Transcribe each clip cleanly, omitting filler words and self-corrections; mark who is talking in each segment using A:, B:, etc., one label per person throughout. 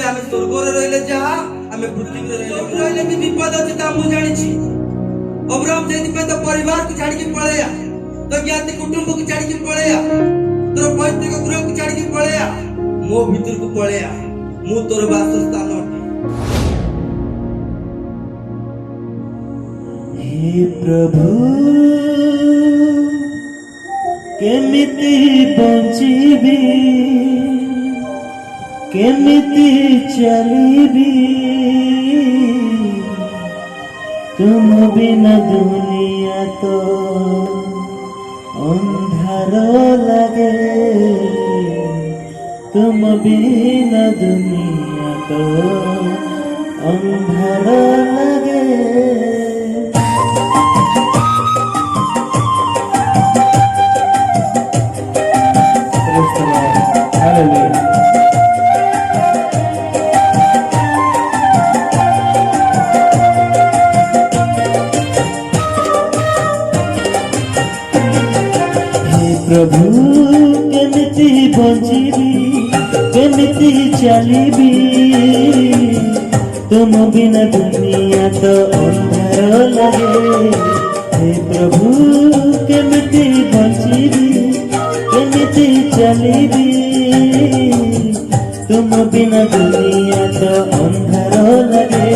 A: आमे स्वर्ग रे रहले जा आमे पृथ्वी रे रहले भी विपद अछि ता मु जानि छी। अब्राहम जेति पे तो परिवार को छाड़ के पळेया, तो ज्ञाति कुटुंब को छाड़ के पळेया, तोर पैतृक गृह को छाड़ के पळेया, मो भीतर को पळेया, मु तोर वासस्थान अटे।
B: हे प्रभु केमिति बंचिबी केमिति चलिबी तुम बिना दुनिया तो अंधार लगे, तुम बिना दुनिया तो अंधार लगे। Hallelujah. प्रभु केमिति बंचिबी केमिति चलिबी तुम बिना दुनिया तो अंधार लगे। हे प्रभु केमिति बंचिबी केमिति चलिबी तुम बिना दुनिया तो अंधार लगे,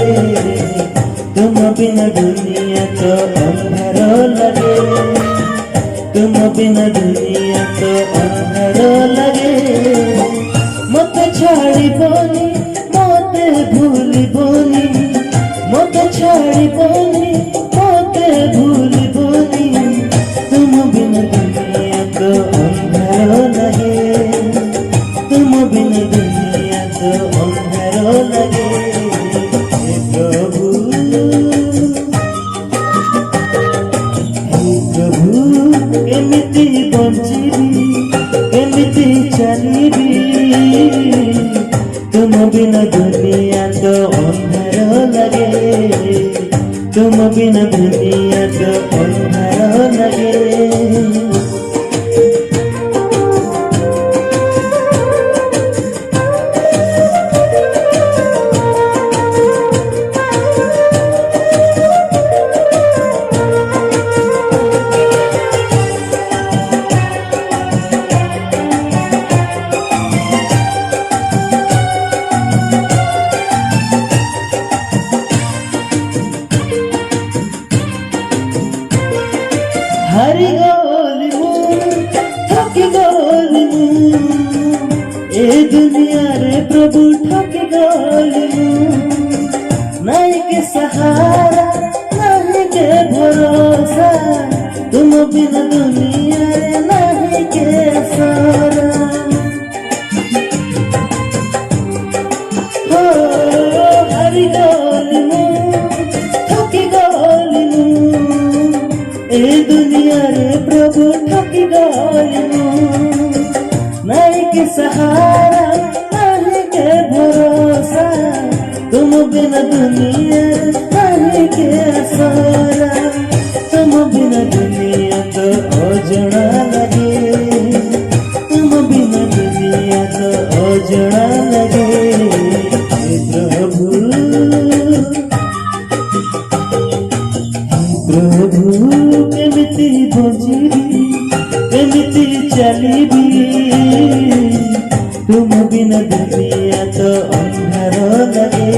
B: तुम बिना दुनिया तो अंधार लगे, तुम बिना दुनिया तो अंधार लगे। मत छाड़िबनी मते भूलिबनी, मत छाड़िबनी मते भूलिबनी, तुम बिना दुनिया तो अंधार लगे, तुम बिना दुनिया तो अंधार लगे। हे प्रभु केमिति बंचिबी केमिति चलिबी तुम बिना दुनिया तो अंधार लगे, तुम बिना दुनिया तो अंधार लगे। हारी गली थकी गली ए दुनिया रे प्रभु ठकी गली नहीं के सहारा नहीं के भरोसा, तुम बिना दुनिया रे नहीं के सारा। हो हारी गली थकी गली ए दुनिया रे प्रभु ठकी गलू, नहीं के सहारा नहीं के भरोसा, तुम बिना दुनिया नहीं के सारा, तुम बिना दुनिया तो अजड़ा लगे, तुम बिना दुनिया तो अजड़ा लगे। प्रभु केमिति बंचिबी केमिति चलिबी तुम बिना दुनिया तो अंधार लगे,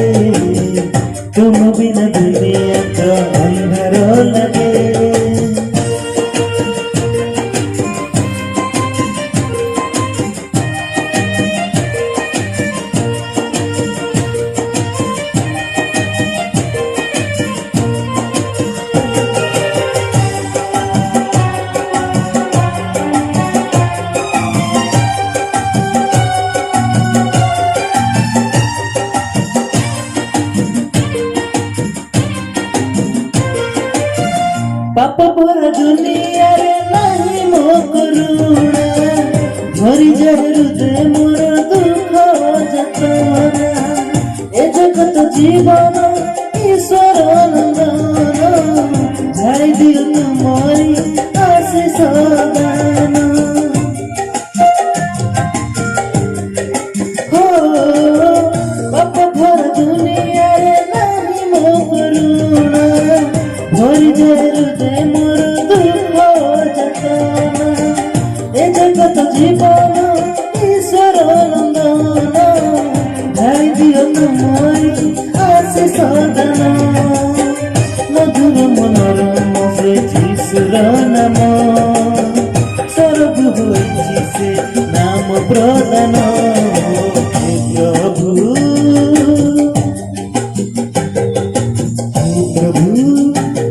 B: तुम बिना दुनिया तो अंधार लगे। पाप भरा दुनिया रे नहीं मो करुणा, भरी जाए हृदय मोर दुख जतना। ए जगत जीवन ईश्वर नंदन, झाड़ी दियो तुम्हारी आशीष दान। हो पाप रुजे रुजे मोर दुख जतना ए जगत जीवन ईश्वर नंदन ढाई दियो तुमरी आशीष दान मधुर मनोरम से जीशुर नाम स्वर्ग होइछि से नाम प्रदान हे प्रभु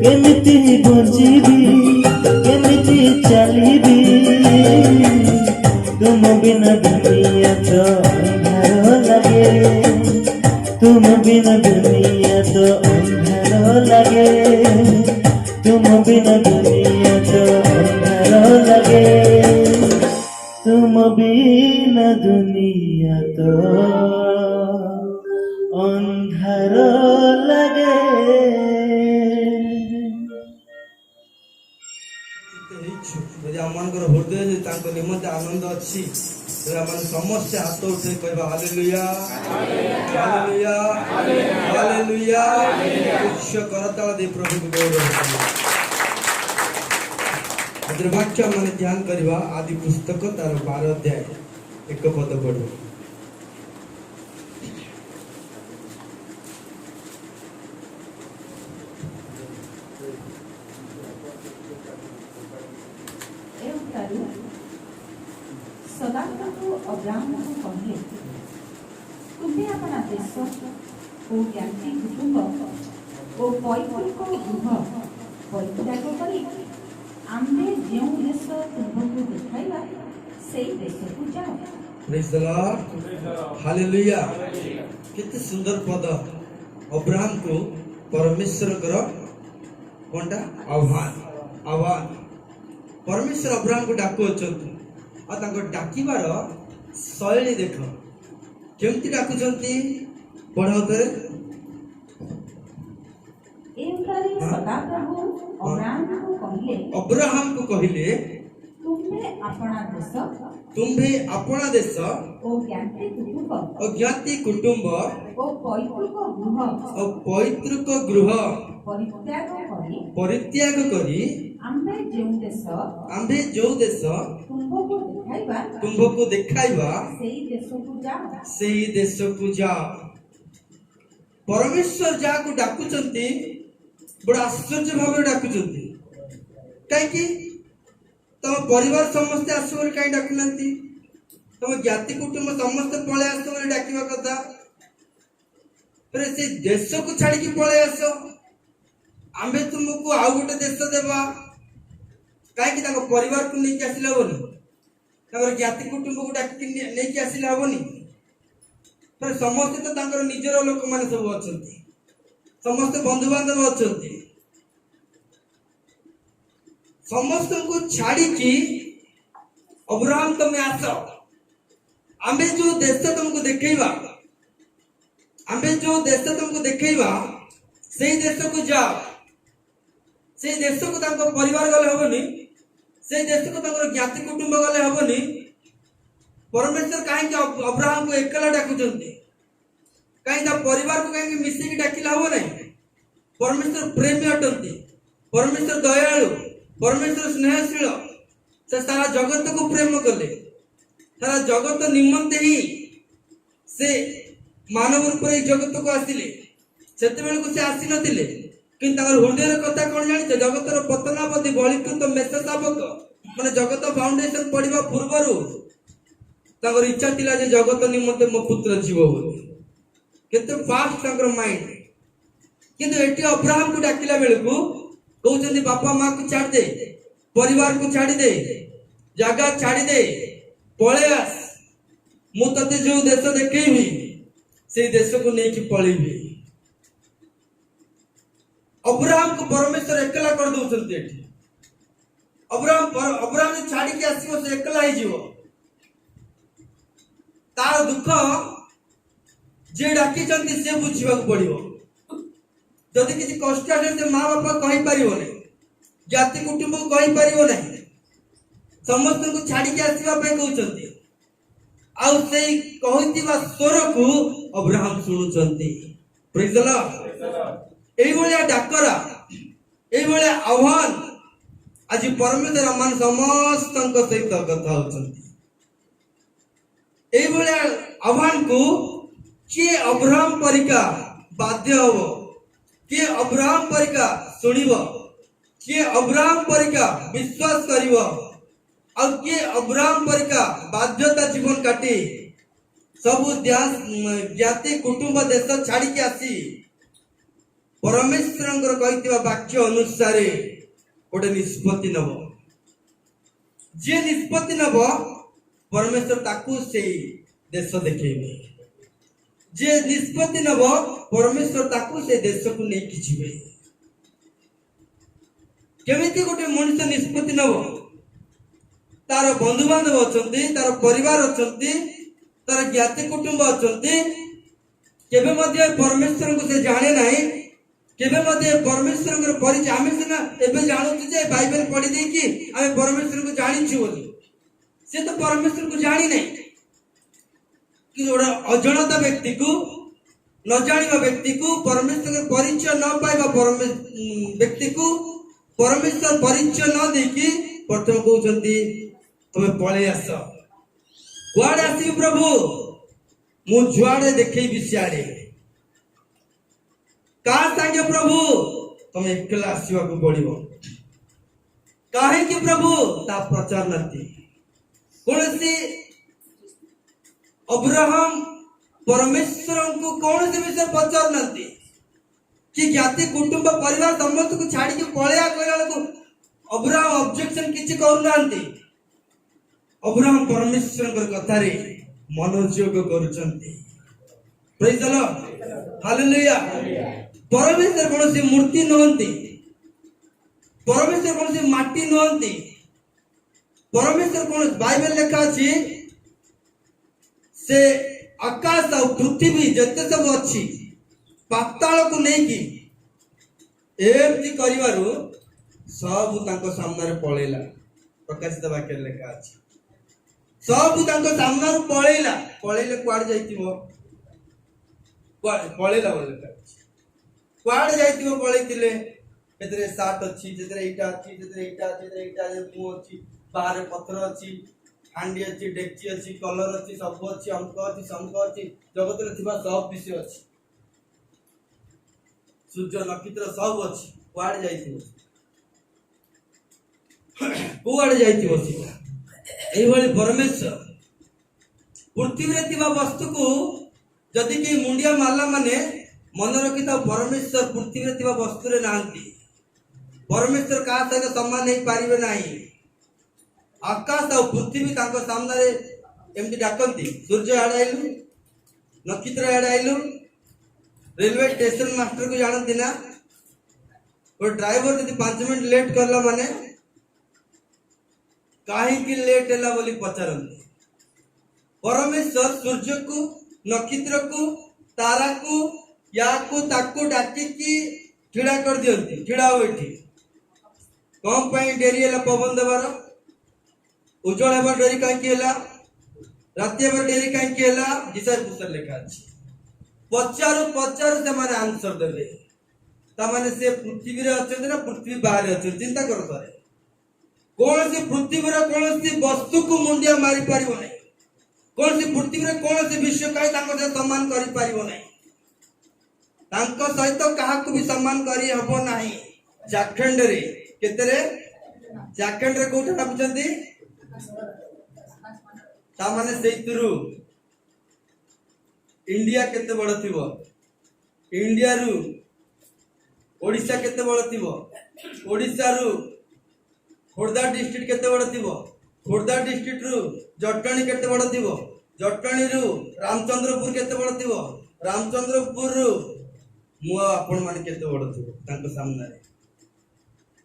B: केमिति बंचिबी केमिति चलिबी तुम बिना दुनिया तो अंधार लगे तुम बिना दुनिया तो अंधार लगे तुम बिना दुनिया तो अंधार लगे तुम बिना दुनिया तो अंधार लगे
A: ଯଦି ଆମମାନଙ୍କର ହୃଦୟରେ ତାଙ୍କ ନିମନ୍ତେ ଆନନ୍ଦ ଅଛି ତେବେ ଆମେ ସମସ୍ତେ ହାତ ଉଠେଇ କହିବା ହାଲେଲୁୟା ହାଲେଲୁୟା ହାଲେଲୁୟା ଉଚ୍ଚ କରତାଳ ଦେଇ ପ୍ରଭୁଙ୍କୁ ଗୌରବ କରିବା। ଆଜିର ବାକ୍ୟ ମାନେ ଧ୍ୟାନ କରିବା ଆଦି ପୁସ୍ତକ ତାର 12 ଅଧ୍ୟାୟ 1 ପଦ ପଢିବା।
C: सदाप्रभु अब्राहम को कहले तुम्हें अपना देश ओ ज्ञाति कुटुंब ओ पैतृक गृह परित्याग करी आम्भे जो देश तुमको देखाइबा सेई देश को जाओ।
A: Praise the Lord hallelujah. कितने सुंदर पद अब्राहम को परमेश्वर कर कोनटा आह्वान परमेश्वर अब्राहम को डाकु अछंती और तांको डाकिबार शैली देख केमती डाकुचंती पढ़ाउतरे
C: सदाप्रभु
A: अब्राहम को कहले
C: तुम्हें
A: अपना देश
C: ओ
A: ज्ञाति कुटुंब
C: ओ
A: पैतृक गृह परित्याग करी
C: आम्भे जो देश
A: तुमको देखाइबा
C: सेई देश को जाओ।
A: परमेश्वर जाको डाकुचंती बड़ा आश्चर्य भाव डाकुचंती कहीं तुम परिवार समस्ते आसो बोली कहीं डाकुनांती तुम ज्ञाति कुटुंब समस्ते पळे आसो बोली डाकिबा कथा फिर से देश को छाड़ी की पळे आसो आम्बे तुमको आउ गोटे देश देबा कहीं ताको परिवार को नहीं आसिला बोली ताको ज्ञाति कुटुंब को डाकी नहीं आसिला हबनी फिर समस्ते तो तांकर निजर लोक माने सब अछंती समस्त बंधु बांधव अछंती समस्त को छाड़ी की अब्राहम तुम्हें आस आम्बे जो देश तुमको देखैबा आम्बे जो देश तुमको देखैबा सेई देश को जाओ सेई देश को तांको परिवार गले हबनी सेई देश को तांको ज्ञाति कुटुंब गले हबनी परमेश्वर कहीं अब्राहम को एकला डाकुचंती कहीं परिवार को कहीं मिसिकी डाकिला हबो नहीं परमेश्वर प्रेमी अटंती परमेश्वर दयालु परमेश्वर स्नेहशील से सारा जगत को प्रेम कले सारा जगत निमंते ही से मानव रूप में जगत को आसिले सेते को से आसी नथिले किंतु हृदय कथा कौन जानी जगतर पतनापति बलिकृत मेष शावक माने जगत फाउंडेशन पड़िबा पूर्वरु ताकर इच्छा थिला जे जगत निमंते मो पुत्र जीव बोली केते फास्ट ताकर माइंड किंतु एटी अब्राहम को डाकिला बेल को कहउचंदी बापा मां को छाड़ दे परिवार को छाड़ी दे जगह छाड़ी दे पळे आस मु तते जो देश देखैबी से देश को नहीं कि पळीबी अब्राहम को परमेश्वर एकला कर दउचंती एठी अब्राहम छाड़ी के आसीबो से एकला ही जीवो तार दुख जे डाकी चंती से बुझिबा को पड़िबो जदि किसी कष्ट आसे से मां बापा कहि परिबो नै जाति कुटुंब को कहि परिबो नै समस्त को छाड़ी के आसीबा पे कहउचंती आउ सेई कहितिबा स्वर को अब्राहम सुनुचंती प्रेज द लॉर्ड एई भलिया डाकरा এই ভଳି আহ্বান আজি পরমেশ্বর মান সমস্ত সহিত কথা হচ্ছন্তি। এই ভଳି আহ্বান কু কিଏ ଅବ୍ରାହମ ପରିକା ବାଧ୍ୟ ହବ, କିଏ ଅବ୍ରାହମ ପରିକା ଶୁଣିବ, କିଏ ଅବ୍ରାହମ ପରିକା ବିଶ୍ୱାସ କରିବ, ଆଉ କିଏ ଅବ୍ରାହମ ପରିକା ବାଧ୍ୟତା ଜୀବନ କାଟି ସବୁ ଜ୍ଞାତି କୁଟୁମ୍ବ ଦେଶ ଛାଡିକି ଆସି ପରମେଶ୍ୱରଙ୍କର କହିଥିବା ବାକ୍ୟ ଅନୁସାରେ ଗୋଟେ ନିଷ୍ପତ୍ତି ନବ। ଯିଏ ନିଷ୍ପତ୍ତି ନବ ପରମେଶ୍ୱର ତାକୁ ସେଇ ଦେଶ ଦେଖେଇବେ। ଯେ ନିଷ୍ପତ୍ତି ନବ ପରମେଶ୍ୱର ତାକୁ ସେ ଦେଶକୁ ନେଇକି ଯିବେ। କେମିତି ଗୋଟେ ମଣିଷ ନିଷ୍ପତ୍ତି ନବ? ତାର ବନ୍ଧୁବାନ୍ଧବ ଅଛନ୍ତି, ତାର ପରିବାର ଅଛନ୍ତି, ତାର ଜ୍ଞାତି କୁଟୁମ୍ବ ଅଛନ୍ତି। କେବେ ମଧ୍ୟ ପରମେଶ୍ୱରଙ୍କୁ ସେ ଜାଣେ ନାହିଁ, କେବେ ମଧ୍ୟ ପରମେଶ୍ୱରଙ୍କର ପରିଚୟ ଆମେ ସିନା ଏବେ ଜାଣୁଛୁ ଯେ ବାଇବେଲ ପଢି ଦେଇକି ଆମେ ପରମେଶ୍ୱରଙ୍କୁ ଜାଣିଛୁ ବୋଲି, ସେ ତ ପରମେଶ୍ୱରଙ୍କୁ ଜାଣି ନାହିଁ। कि गोटे अजणता व्यक्ति को न जानिबा व्यक्ति को परमेश्वर परिचय न पाइबा व्यक्ति को परमेश्वर परिचय न देकी प्रथम कहउछंती तमे पळे आस। कुआडे आसी प्रभु मु जुआडे देखैबि सियाडे। का संगे प्रभु तमे एकला आसीबा को पड़िबो। काहे कि प्रभु ता प्रचार नथि कोनसी अब्राहम परमेश्वर को कौन से विषय पचार नथी कि ज्ञाति कुटुंब परिवार समस्त को छाड़ी के पळया कहला को अब्राहम ऑब्जेक्शन किछि करू नांती। अब्राहम परमेश्वर कर कथा रे मनोयोग करूचंती। Praise the Lord, hallelujah. परमेश्वर कौन से मूर्ति नहंती, परमेश्वर कौन से माटी नहंती। परमेश्वर कौन बाइबल लिखा अछि से आकाश और पृथ्वी जते सब अच्छी पाताल को नहीं की एमती करिवारु सब तांको सामने रे पळेला। प्रकाशित वाक्य लेखा अछि सब तांको सामने रे पळेला। पळेले कुआड जाइतिबो, पळेला बोले लेखा अछि। कुआड जाइतिबो पळेतिले एतरे 60 अछि, जेतरे ईटा अछि, जेतरे ईटा अछि, जेतरे ईटा जे मु अछि, बाहर पत्थर अछि, हांडी अच्छी, डेक्ची अच्छी, कलर अच्छी, सब अच्छी, अंक अच्छी, शंख अच्छी, जगत रे थिबा सब विषय अच्छी, सूर्य नक्षत्र सब अच्छी। कुआडे जाइतिबो, कुआडे जाइतिबो सीधा। एई भली परमेश्वर पृथ्वी रे थिबा वस्तु को जदि कि मुंडिया मारला माने मन रखिता परमेश्वर पृथ्वी रे थिबा वस्तु रे नांती। परमेश्वर का संगे सम्मान नहीं पारिबे नाही। आकाश और पृथ्वी तांको सामने रे एमती डाकंती। सूर्य आड़ाइलु, नक्षत्र आड़ाइलु, रेलवे स्टेशन मास्टर को जानती ना, वो ड्राइवर यदि 5 मिनट लेट करला माने काहे कि लेट हैला बोली पचारंती। परमेश्वर सूर्य को, नक्षत्र को, तारा को, या को ताको डाकी की ठिड़ा कर दियंती। ठिड़ा होइठी कम पई डेरी हैला पवन देवार, उज्जवल हेबार डेरी काहेकि हैला, राति हेबार डेरी काहेकि हैला, हिसाब पुस्तक लेखा अछि। पचारू पचारू से माने आंसर देबे। ता माने से पृथ्वी रे अछन ना पृथ्वी बाहर अछन, चिंता करो थरे। कोन से पृथ्वी रे कोन से वस्तु को मुंडिया मारी पारिबो नै। कोन से पृथ्वी रे कोन से विश्व काई ताको से सम्मान करि पारिबो नै। तांको सहित काहा को भी सम्मान करि हबो नाही। झारखंड रे केतरे झारखंड रे कोठा नापचंती ता माने सेइतुरु इंडिया केते बड़ थिबो, इंडिया रु ओडिशा केते बड़ थिबो, ओडिशा रु खोर्धा डिस्ट्रिक्ट केते बड़ थिबो, खोर्धा डिस्ट्रिक्ट रु जटणी केते बड़ थिबो, जटणी रु रामचंद्रपुर केते बड़ थिबो, रामचंद्रपुर रु मु आपण माने केते बड़ थिबो तांको सामने रे।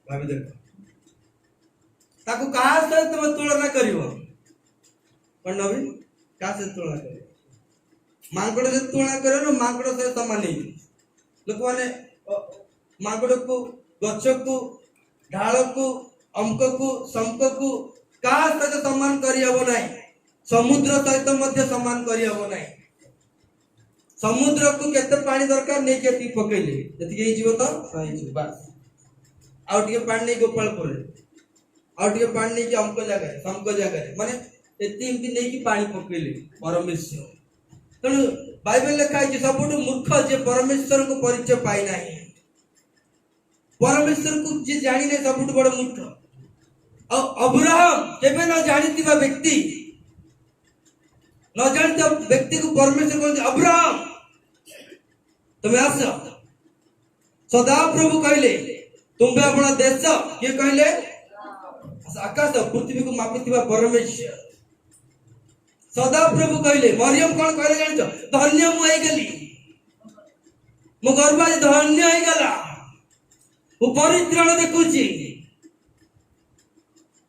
A: भाबी देखो ताको कहा से तुम तुलना करिवो। पण नबी का से तुलना करिवो? मांगड़ से तुलना करे ना, मांगड़ से समान नहीं। लोक माने मांगड़ को, गछ को, ढाल को, अंक को, संक को का सहित सम्मान करि हबो नाही। समुद्र सहित मध्य सम्मान करि हबो नाही। समुद्र को केते पानी दरकार नहीं के ती पकेले जति के जीव तो सही जीव बस। आउ टिके पानी नहीं गोपालपुर आउ टिके पानी नहीं कि हमको जगह समको जगह माने एती एमती नहीं कि पानी पकेले परमेश्वर तेणु बाइबल लिखा है सबुठ मूर्ख जे परमेश्वर को परिचय पाई नहीं परमेश्वर को जे जानी नहीं सबुठ बड़ मूर्ख अब्राहम केबे न जानिथिबा व्यक्ति न जानता व्यक्ति को परमेश्वर कहते अब्राहम तुम्हें आस सदा प्रभु कहले तुम्हें अपना देश किए कहले आकाश पृथ्वी को मापिथिबा परमेश्वर सदा प्रभु कहले मरियम कौन कहले जानिछ धन्य मु गली मो गर्भ धन्य हो गला वो परित्राण देखुची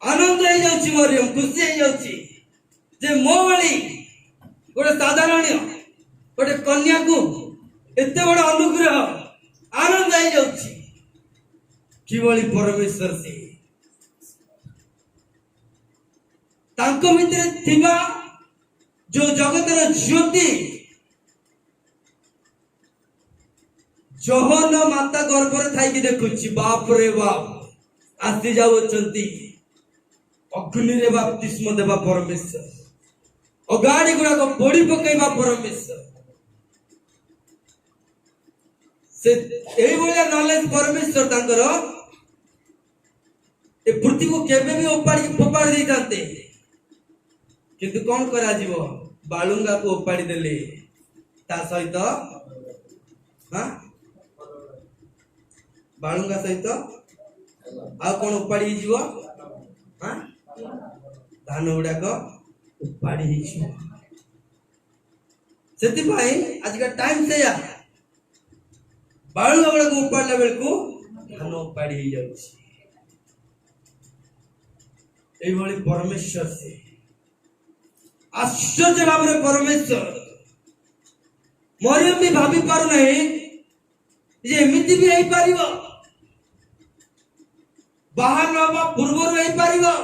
A: आनंद हो जाउची मरियम खुशी हो जाउची जे मो वाली गोटे साधारण गोटे कन्या को एते बड़ अनुग्रह आनंद हो जाउची किवली परमेश्वर से तांको भितर थिबा जो जगतर ज्योति जहन माता गर्भर थाई देखुची बाप रे बाप आसी जाउचंती अग्नि रे बाप्तिस्म देवा परमेश्वर अगाड़ी गुड़ा को बोड़ी पकेबा परमेश्वर से एई बोलिया नॉलेज परमेश्वर तांकर ए पृथ्वी को केबे भी उपाड़ी फोपाड़ी दै थांते किंतु कौन करा जीवो बालुंगा को उपाड़ी देले ता सहित हां बालुंगा सहित आ कौन उपाड़ी जीवो हां धान गुड़ा को उपाड़ी हिची सेति भाई आज का टाइम से या बालुंगा गुड़ा को उपाड़ला बेल को धान उपाड़ी ही जाउची एई भली परमेश्वर से आश्चर्य भाव में परमेश्वर मरियम भी भाभी पार नहीं जे एमिति भी होई पारिबो बाहर नबा पूर्व रही पारिबो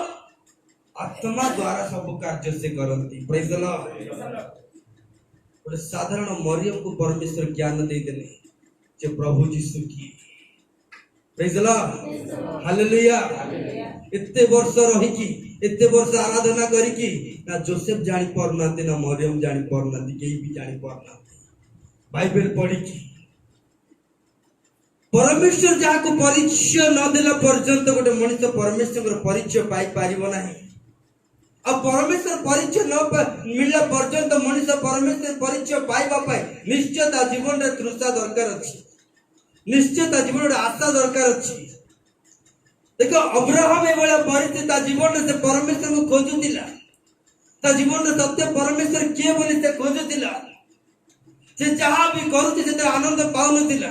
A: आत्मा द्वारा सब कार्य से करंती प्रेज द लॉर्ड और साधारण मरियम को परमेश्वर ज्ञान दे देले जे प्रभु यीशु की प्रेज द लॉर्ड हालेलुया इतने वर्ष रही की इतने वर्ष आराधना करी की ना जोसेफ जानी पारनाते ना मरियम जानी पारनाते केही भी जानी पारनाते बाइबल पढ़ी की परमेश्वर जहाँ को परिचय न देला पर्यंत गोटे मनुष्य परमेश्वर परिचय पाई पारिबो नाही अब परमेश्वर परिचय न मिलला पर्यंत मनुष्य परमेश्वर परिचय पाइबा पाई निश्चयता जीवन रे तृष्णा दरकार अछि निश्चयता जीवन रे आशा दरकार अछि देखो अब्राहम एवं परिस्थिति जीवन से परमेश्वर को खोजुला ता जीवन में सत्य परमेश्वर किए बोली से खोजुला से जहाँ भी करूचे से आनंद पाउनथिला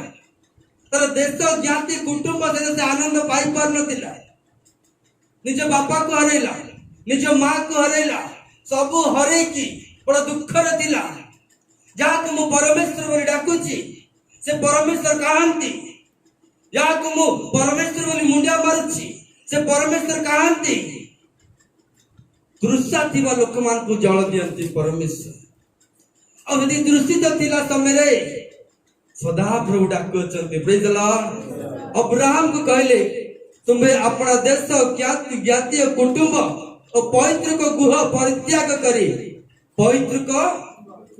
A: तार देश ज्ञाति कुटुंब से आनंद पाई पार नथिला निज बापा को हरैला निज माँ को हरैला सबु हरै की बड़ा दुख रे थिला जहाँ को मु परमेश्वर बोली डाकुची से परमेश्वर कहांती या को मु परमेश्वर बोली मुंडिया मारुची से परमेश्वर कहांती दृश्य थिबा लोक मान को जल दियंती परमेश्वर अब यदि दृष्टित थिला समय रे सदा प्रभु डाकुचंती प्रेज द लॉर्ड अब्राहम को कहले तुम्हें अपना देश ज्ञाति ज्ञाति कुटुंब और पवित्र को गृह परित्याग करी पवित्र को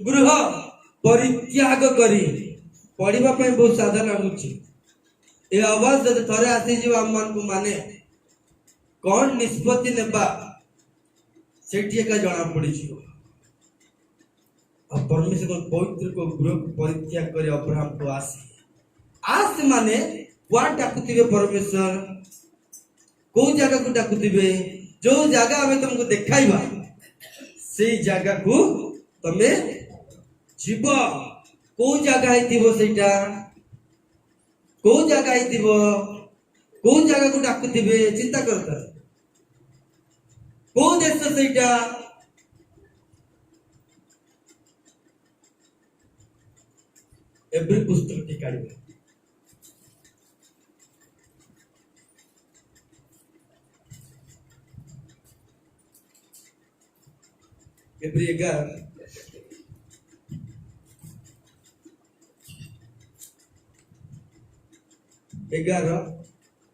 A: गृह परित्याग करी पढ़िबा पे बहुत साधा लागुची ए आवाज जब थरे आसी जीव हम मान को माने कौन निष्पत्ति नेबा सेठी का जणा पड़ी जीव अब परमेश्वर को पवित्र को गृह परित्याग करे अब्राहम को आस माने वा डाकुतिबे परमेश्वर को जगह को डाकुतिबे जो जगह हमें तुमको देखाइबा से जगह को तमे जीव को जगह हिथिबो सेटा को जगह हिथिबो को जगह को डाकुतिबे चिंता करता को देश सेटा एवरी पुस्तक टी काढिबे एवरी 11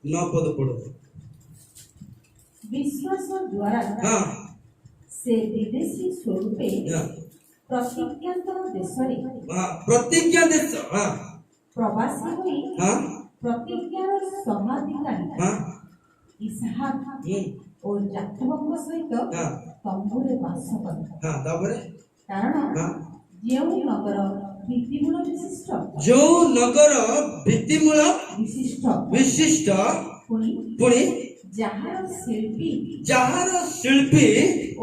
A: 9 पद पढ़ो।
C: विश्वास द्वारा
A: हाँ
C: से विदेशी स्वरूपे
A: हाँ
C: प्रतिज्ञांतर देशरे
A: हाँ प्रतिज्ञा देश हाँ
C: प्रवासी होई
A: हाँ
C: प्रतिज्ञार समाधिकारी
A: हाँ
C: इसहाक और याकूबଙ୍କ ସହିତ
A: हाँ
C: ତମ୍ବୁରେ ବାସ କଲେ।
A: हाँ तापर
C: କାରଣ
A: हाँ
C: ଯେଉଁ ନଗର ଭିତ୍ତିମୂଳ ବିଶିଷ୍ଟ
A: जो नगर भित्तिमूल
C: ବିଶିଷ୍ଟ
A: विशिष्ट
C: ପୁଣି
A: पुणी
C: ଯାହାର ଶିଳ୍ପୀ
A: जहार शिल्पी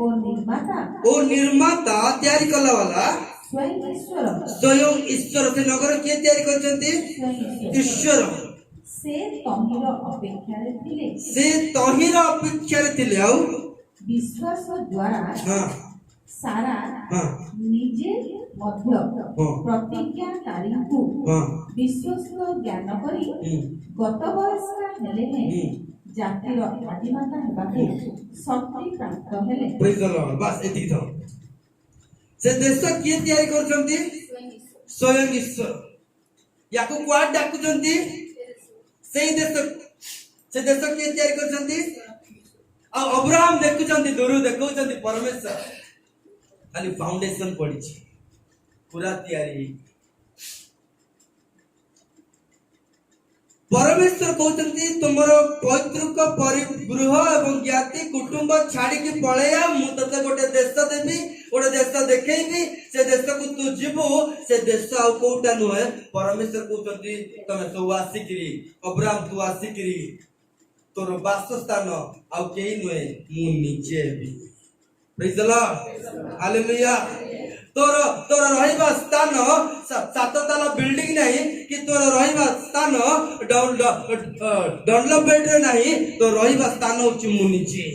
C: ଓ ନିର୍ମାତା
A: और निर्माता तैयारी कला वाला
C: ସ୍ୱୟଂ ଈଶ୍ୱର
A: स्वयं ईश्वर से नगर किए तैयारी करछंती
C: ସ୍ୱୟଂ ଈଶ୍ୱର
A: ईश्वर
C: ସେ ତହିର ଅପେକ୍ଷାରେ ଥିଲେ
A: से तहिर अपेक्षा रे थिले आउ
C: ବିଶ୍ୱାସ ଦ୍ୱାରା
A: हाँ
C: ସାରା
A: हाँ
C: ନିଜେ ମଧ୍ୟ ପ୍ରତିଜ୍ଞାକାରୀଙ୍କୁ
A: हाँ
C: ବିଶ୍ୱସ୍ତ ଜ୍ଞାନ କରି ଗତ ବୟସ୍କା ହେଲେ ଜାତିର ଆଦିମାତା ହେବାକୁ ଶକ୍ତି ପ୍ରାପ୍ତ ହେଲେ।
A: प्रेज द लॉर्ड बस एतिक था से देश किए तैयारी करछंती स्वयं ईश्वर याको क्वाड डाकुचंती सेही देश से देश किए तैयारी करछंती आ अब्राहम देखुचंती दूर देखुचंती परमेश्वर खाली फाउंडेशन पड़ी पूरा तैयारी परमेश्वर कहते तुमर पैतृक परिगृह एवं ज्ञाति कुटुंब छाड़ी पलैया मु तते गोटे देश देवी गोटे देश देखी से देश को तू जीवु से देश आउ कोटा नुहे परमेश्वर कहते तुम सब आसिकी अब्राहम तू आसिकी तोर वासस्थान आउ कई नुहे मु निजे भी प्रेज द लॉर्ड हालेलुया तोर तोर रहिबा स्थान सात ताला बिल्डिंग नहीं कि तोर रहिबा स्थान डनलप बेड रे नहीं तो रहिबा स्थान होची मु निजे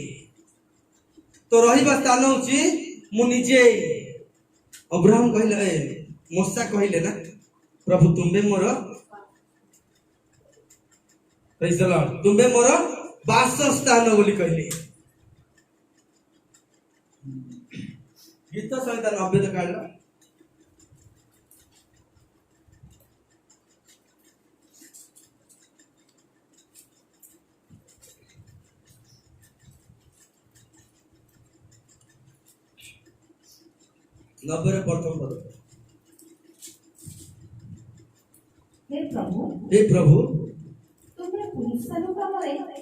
A: तो रहिबा स्थान होची मु निजे अब्राहम कहले मूसा कहले ना प्रभु तुमे मोर प्रेज द लॉर्ड तुमे मोर वासस्थान बोली कहले गीत संहिता 90 काढ नब्बे प्रथम पद
C: हे प्रभु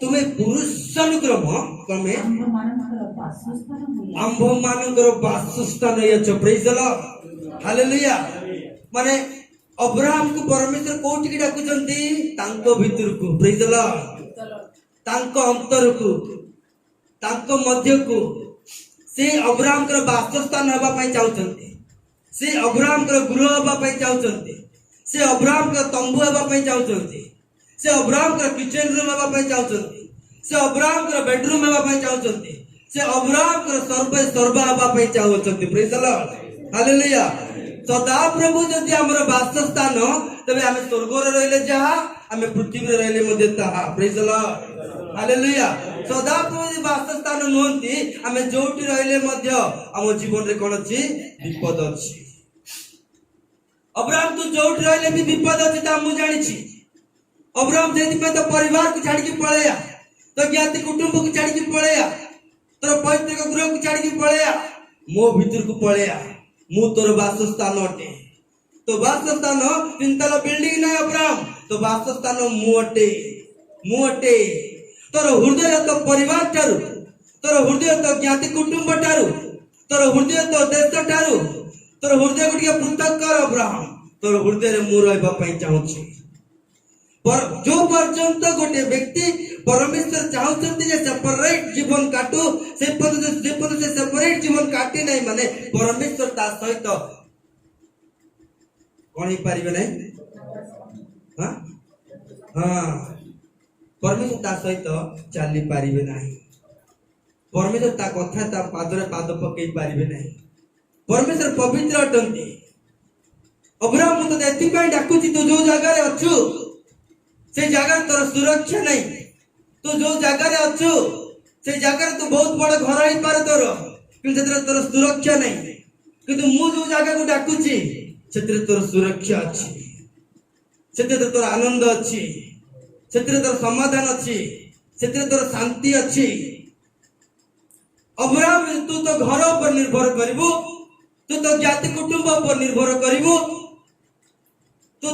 A: तुम्हें पुरुषानुक्रम क्रमे आंभ मानकर वासस्थान यच प्रेज द लॉर्ड हालेलुया माने अब्राहम को परमेश्वर कोठी की डाकुचंती तांको भीतर को प्रेज द लॉर्ड तांको अंतर को तांको मध्य को से अब्राहम कर वासस्थान हवा पई चाहुचंती से अब्राहम कर गृह हवा पई चाहुचंती से अब्राहम कर तंबू हवा पई चाहुचंती से अब्राहम कर किचन रूम हवा पई चाहुचंती से अब्राहम कर बेडरूम हवा पई चाहुचंती से अब्राहम कर सर्व हवा पई चाहुचंती प्रेज द लॉर्ड हालेलुया सदा प्रभु जदि हमर वासस्थान तबे हमें स्वर्ग रे रहले जहा हमें पृथ्वी रे रहले मध्ये ताहा प्रेज द लॉर्ड हालेलुया सदा प्रभु वासस्थान नोंती हमें जोटी रहले मध्ये हम जीवन रे कोन अछि विपद अछि अब्राहम तू जोटी रहले भी विपद अछि ता मु जानि छी अब्राहम जेति पे तो परिवार को छाड़ी के पळेया तो ज्ञाति कुटुंब को छाड़ी के पळेया तोर पैतृक गृह को छाड़ी के पळेया मो भीतर को पळेया मु तोर वासस्थान अटे तो वासस्थान तीनतला बिल्डिंग नहीं अब्राहम तो वासस्थान मु अटे तोर हृदय तो परिवार ठारू तोर हृदय तो ज्ञाति कुटुंब ठारू तोर हृदय तो देश ठारू तोर हृदय को टिके पृथक कर अब्राहम तोर हृदय रे मु रहबा पई चाहूची पर जो पर्यंत गोटे व्यक्ति परमेश्वर चाहते जे सेपरेट जीवन काटू से सेपरेट जीवन काटे नहीं माने परमेश्वर ता सहित कोन ही पारिबे नहीं हां हां परमेश्वर ता सहित चाली पारिबे नहीं परमेश्वर ता कथा ता पादरे पाद पकई पारिबे नहीं परमेश्वर पवित्र अटंती अब्राहम तो एथि पई डाकुची तो जो जगह रे अछु से जगह तोर सुरक्षा नहीं तो जो जगह अच्छु से जगह तो बहुत बड़ घर ही पारे तोर किंतु तोर सुरक्षा नहीं किंतु मु जो जगह को डाकुची से तोर सुरक्षा अच्छी से तोर आनंद अच्छी ସେଥିରେ ତୋର ସମାଧାନ ଅଛି, ସେଥିରେ ତୋର ଶାନ୍ତି ଅଛି। ଅବ୍ରାହମ ତୁ ତ ଘର ଉପରେ ନିର୍ଭର କରିବୁ, ତୁ ତ ଜାତି କୁଟୁମ୍ବ ଉପରେ ନିର୍ଭର କରିବୁ, ତୁ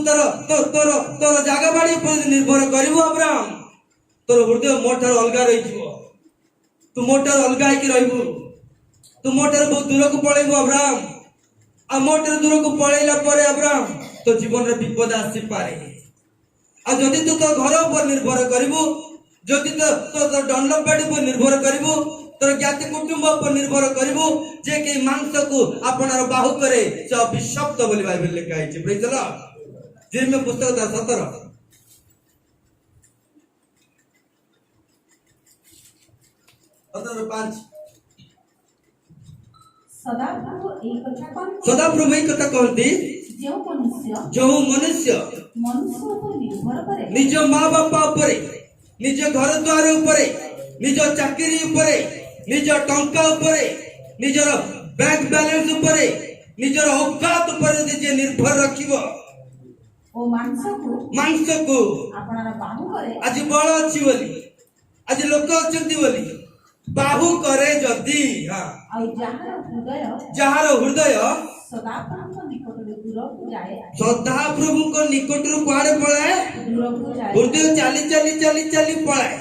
A: ତୋର ଜାଗା ବାଡି ଉପରେ ନିର୍ଭର କରିବୁ। ଅବ୍ରାହମ ତୋର ହୃଦୟ ମୋ ଠାରୁ ଅଲଗା ରହିଯିବ, ତୁ ମୋ ଠାରୁ ଅଲଗା ହେଇକି ରହିବୁ, ତୁ ମୋ ଠାରୁ ବହୁତ ଦୂରକୁ ପଳେଇବୁ ଅବ୍ରାହମ। ଆଉ ମୋ ଠାରୁ ଦୂରକୁ ପଳେଇଲା ପରେ ଅବ୍ରାହମ ତୋ ଜୀବନରେ ବିପଦ ଆସିପାରେ। ଆଉ ଯଦି ତୁ ତୋ ଘର ଉପରେ ନିର୍ଭର କରିବୁ, ଯଦି ତୋ ଦଣ୍ଡବାଡି ଉପରେ ନିର୍ଭର କରିବୁ, ତୋର ଜ୍ଞାତି କୁଟୁମ୍ବ ଉପରେ ନିର୍ଭର କରିବୁ, ଯେ କି ମାଂସକୁ ଆପଣାର ବାହୁ କରେ ସେ ଅଭିଶପ୍ତ ବୋଲି ବାଇବେଲ ଲେଖା ହେଇଛି। ପ୍ରେଜ୍ ଦ ଲର୍ଡ। ଜିର୍ମିୟା ପୁସ୍ତକ 17:5।
C: ସଦାପ୍ରଭୁ ଏହି କଥା କହନ୍ତି,
A: ସଦାପ୍ରଭୁ ଏହି କଥା କହନ୍ତି,
C: ଯେଉଁ ମନୁଷ୍ୟ
A: ମନୁଷ୍ୟ
C: ମନୁଷ୍ୟ ଉପରେ ନିର୍ଭର କରେ,
A: ନିଜ ମା ବାପା ଉପରେ, ନିଜ ଘର ଦ୍ୱାର ଉପରେ, ନିଜ ଚାକିରି ଉପରେ, ନିଜ ଟଙ୍କା ଉପରେ, ନିଜର ବ୍ୟାଙ୍କ ବାଲାନ୍ସ ଉପରେ, ନିଜର ଔକାତ ଉପରେ ଯଦି ଯିଏ ନିର୍ଭର ରଖିବ
C: ଓ ମାଂସକୁ ଆପଣାର ବାହୁ କରେ,
A: ଆଜି ବଳ ଅଛି ବୋଲି, ଆଜି ଲୋକ ଅଛନ୍ତି ବୋଲି ବାହୁ କରେ ଯଦି,
C: ଆଉ
A: ଯାହାର ହୃଦୟ
C: ସଦାପ୍ରଭୁଙ୍କ ନିକଟରୁ ଦୂରକୁ ଯାଏ,
A: ସଦାପ୍ରଭୁଙ୍କ ନିକଟରୁ କୁଆଡେ ପଳାଏ?
C: ଦୂରକୁ ଯାଏ।
A: ହୃଦୟ ଚାଲି ଚାଲି ଚାଲି ଚାଲି ପଳାଏ,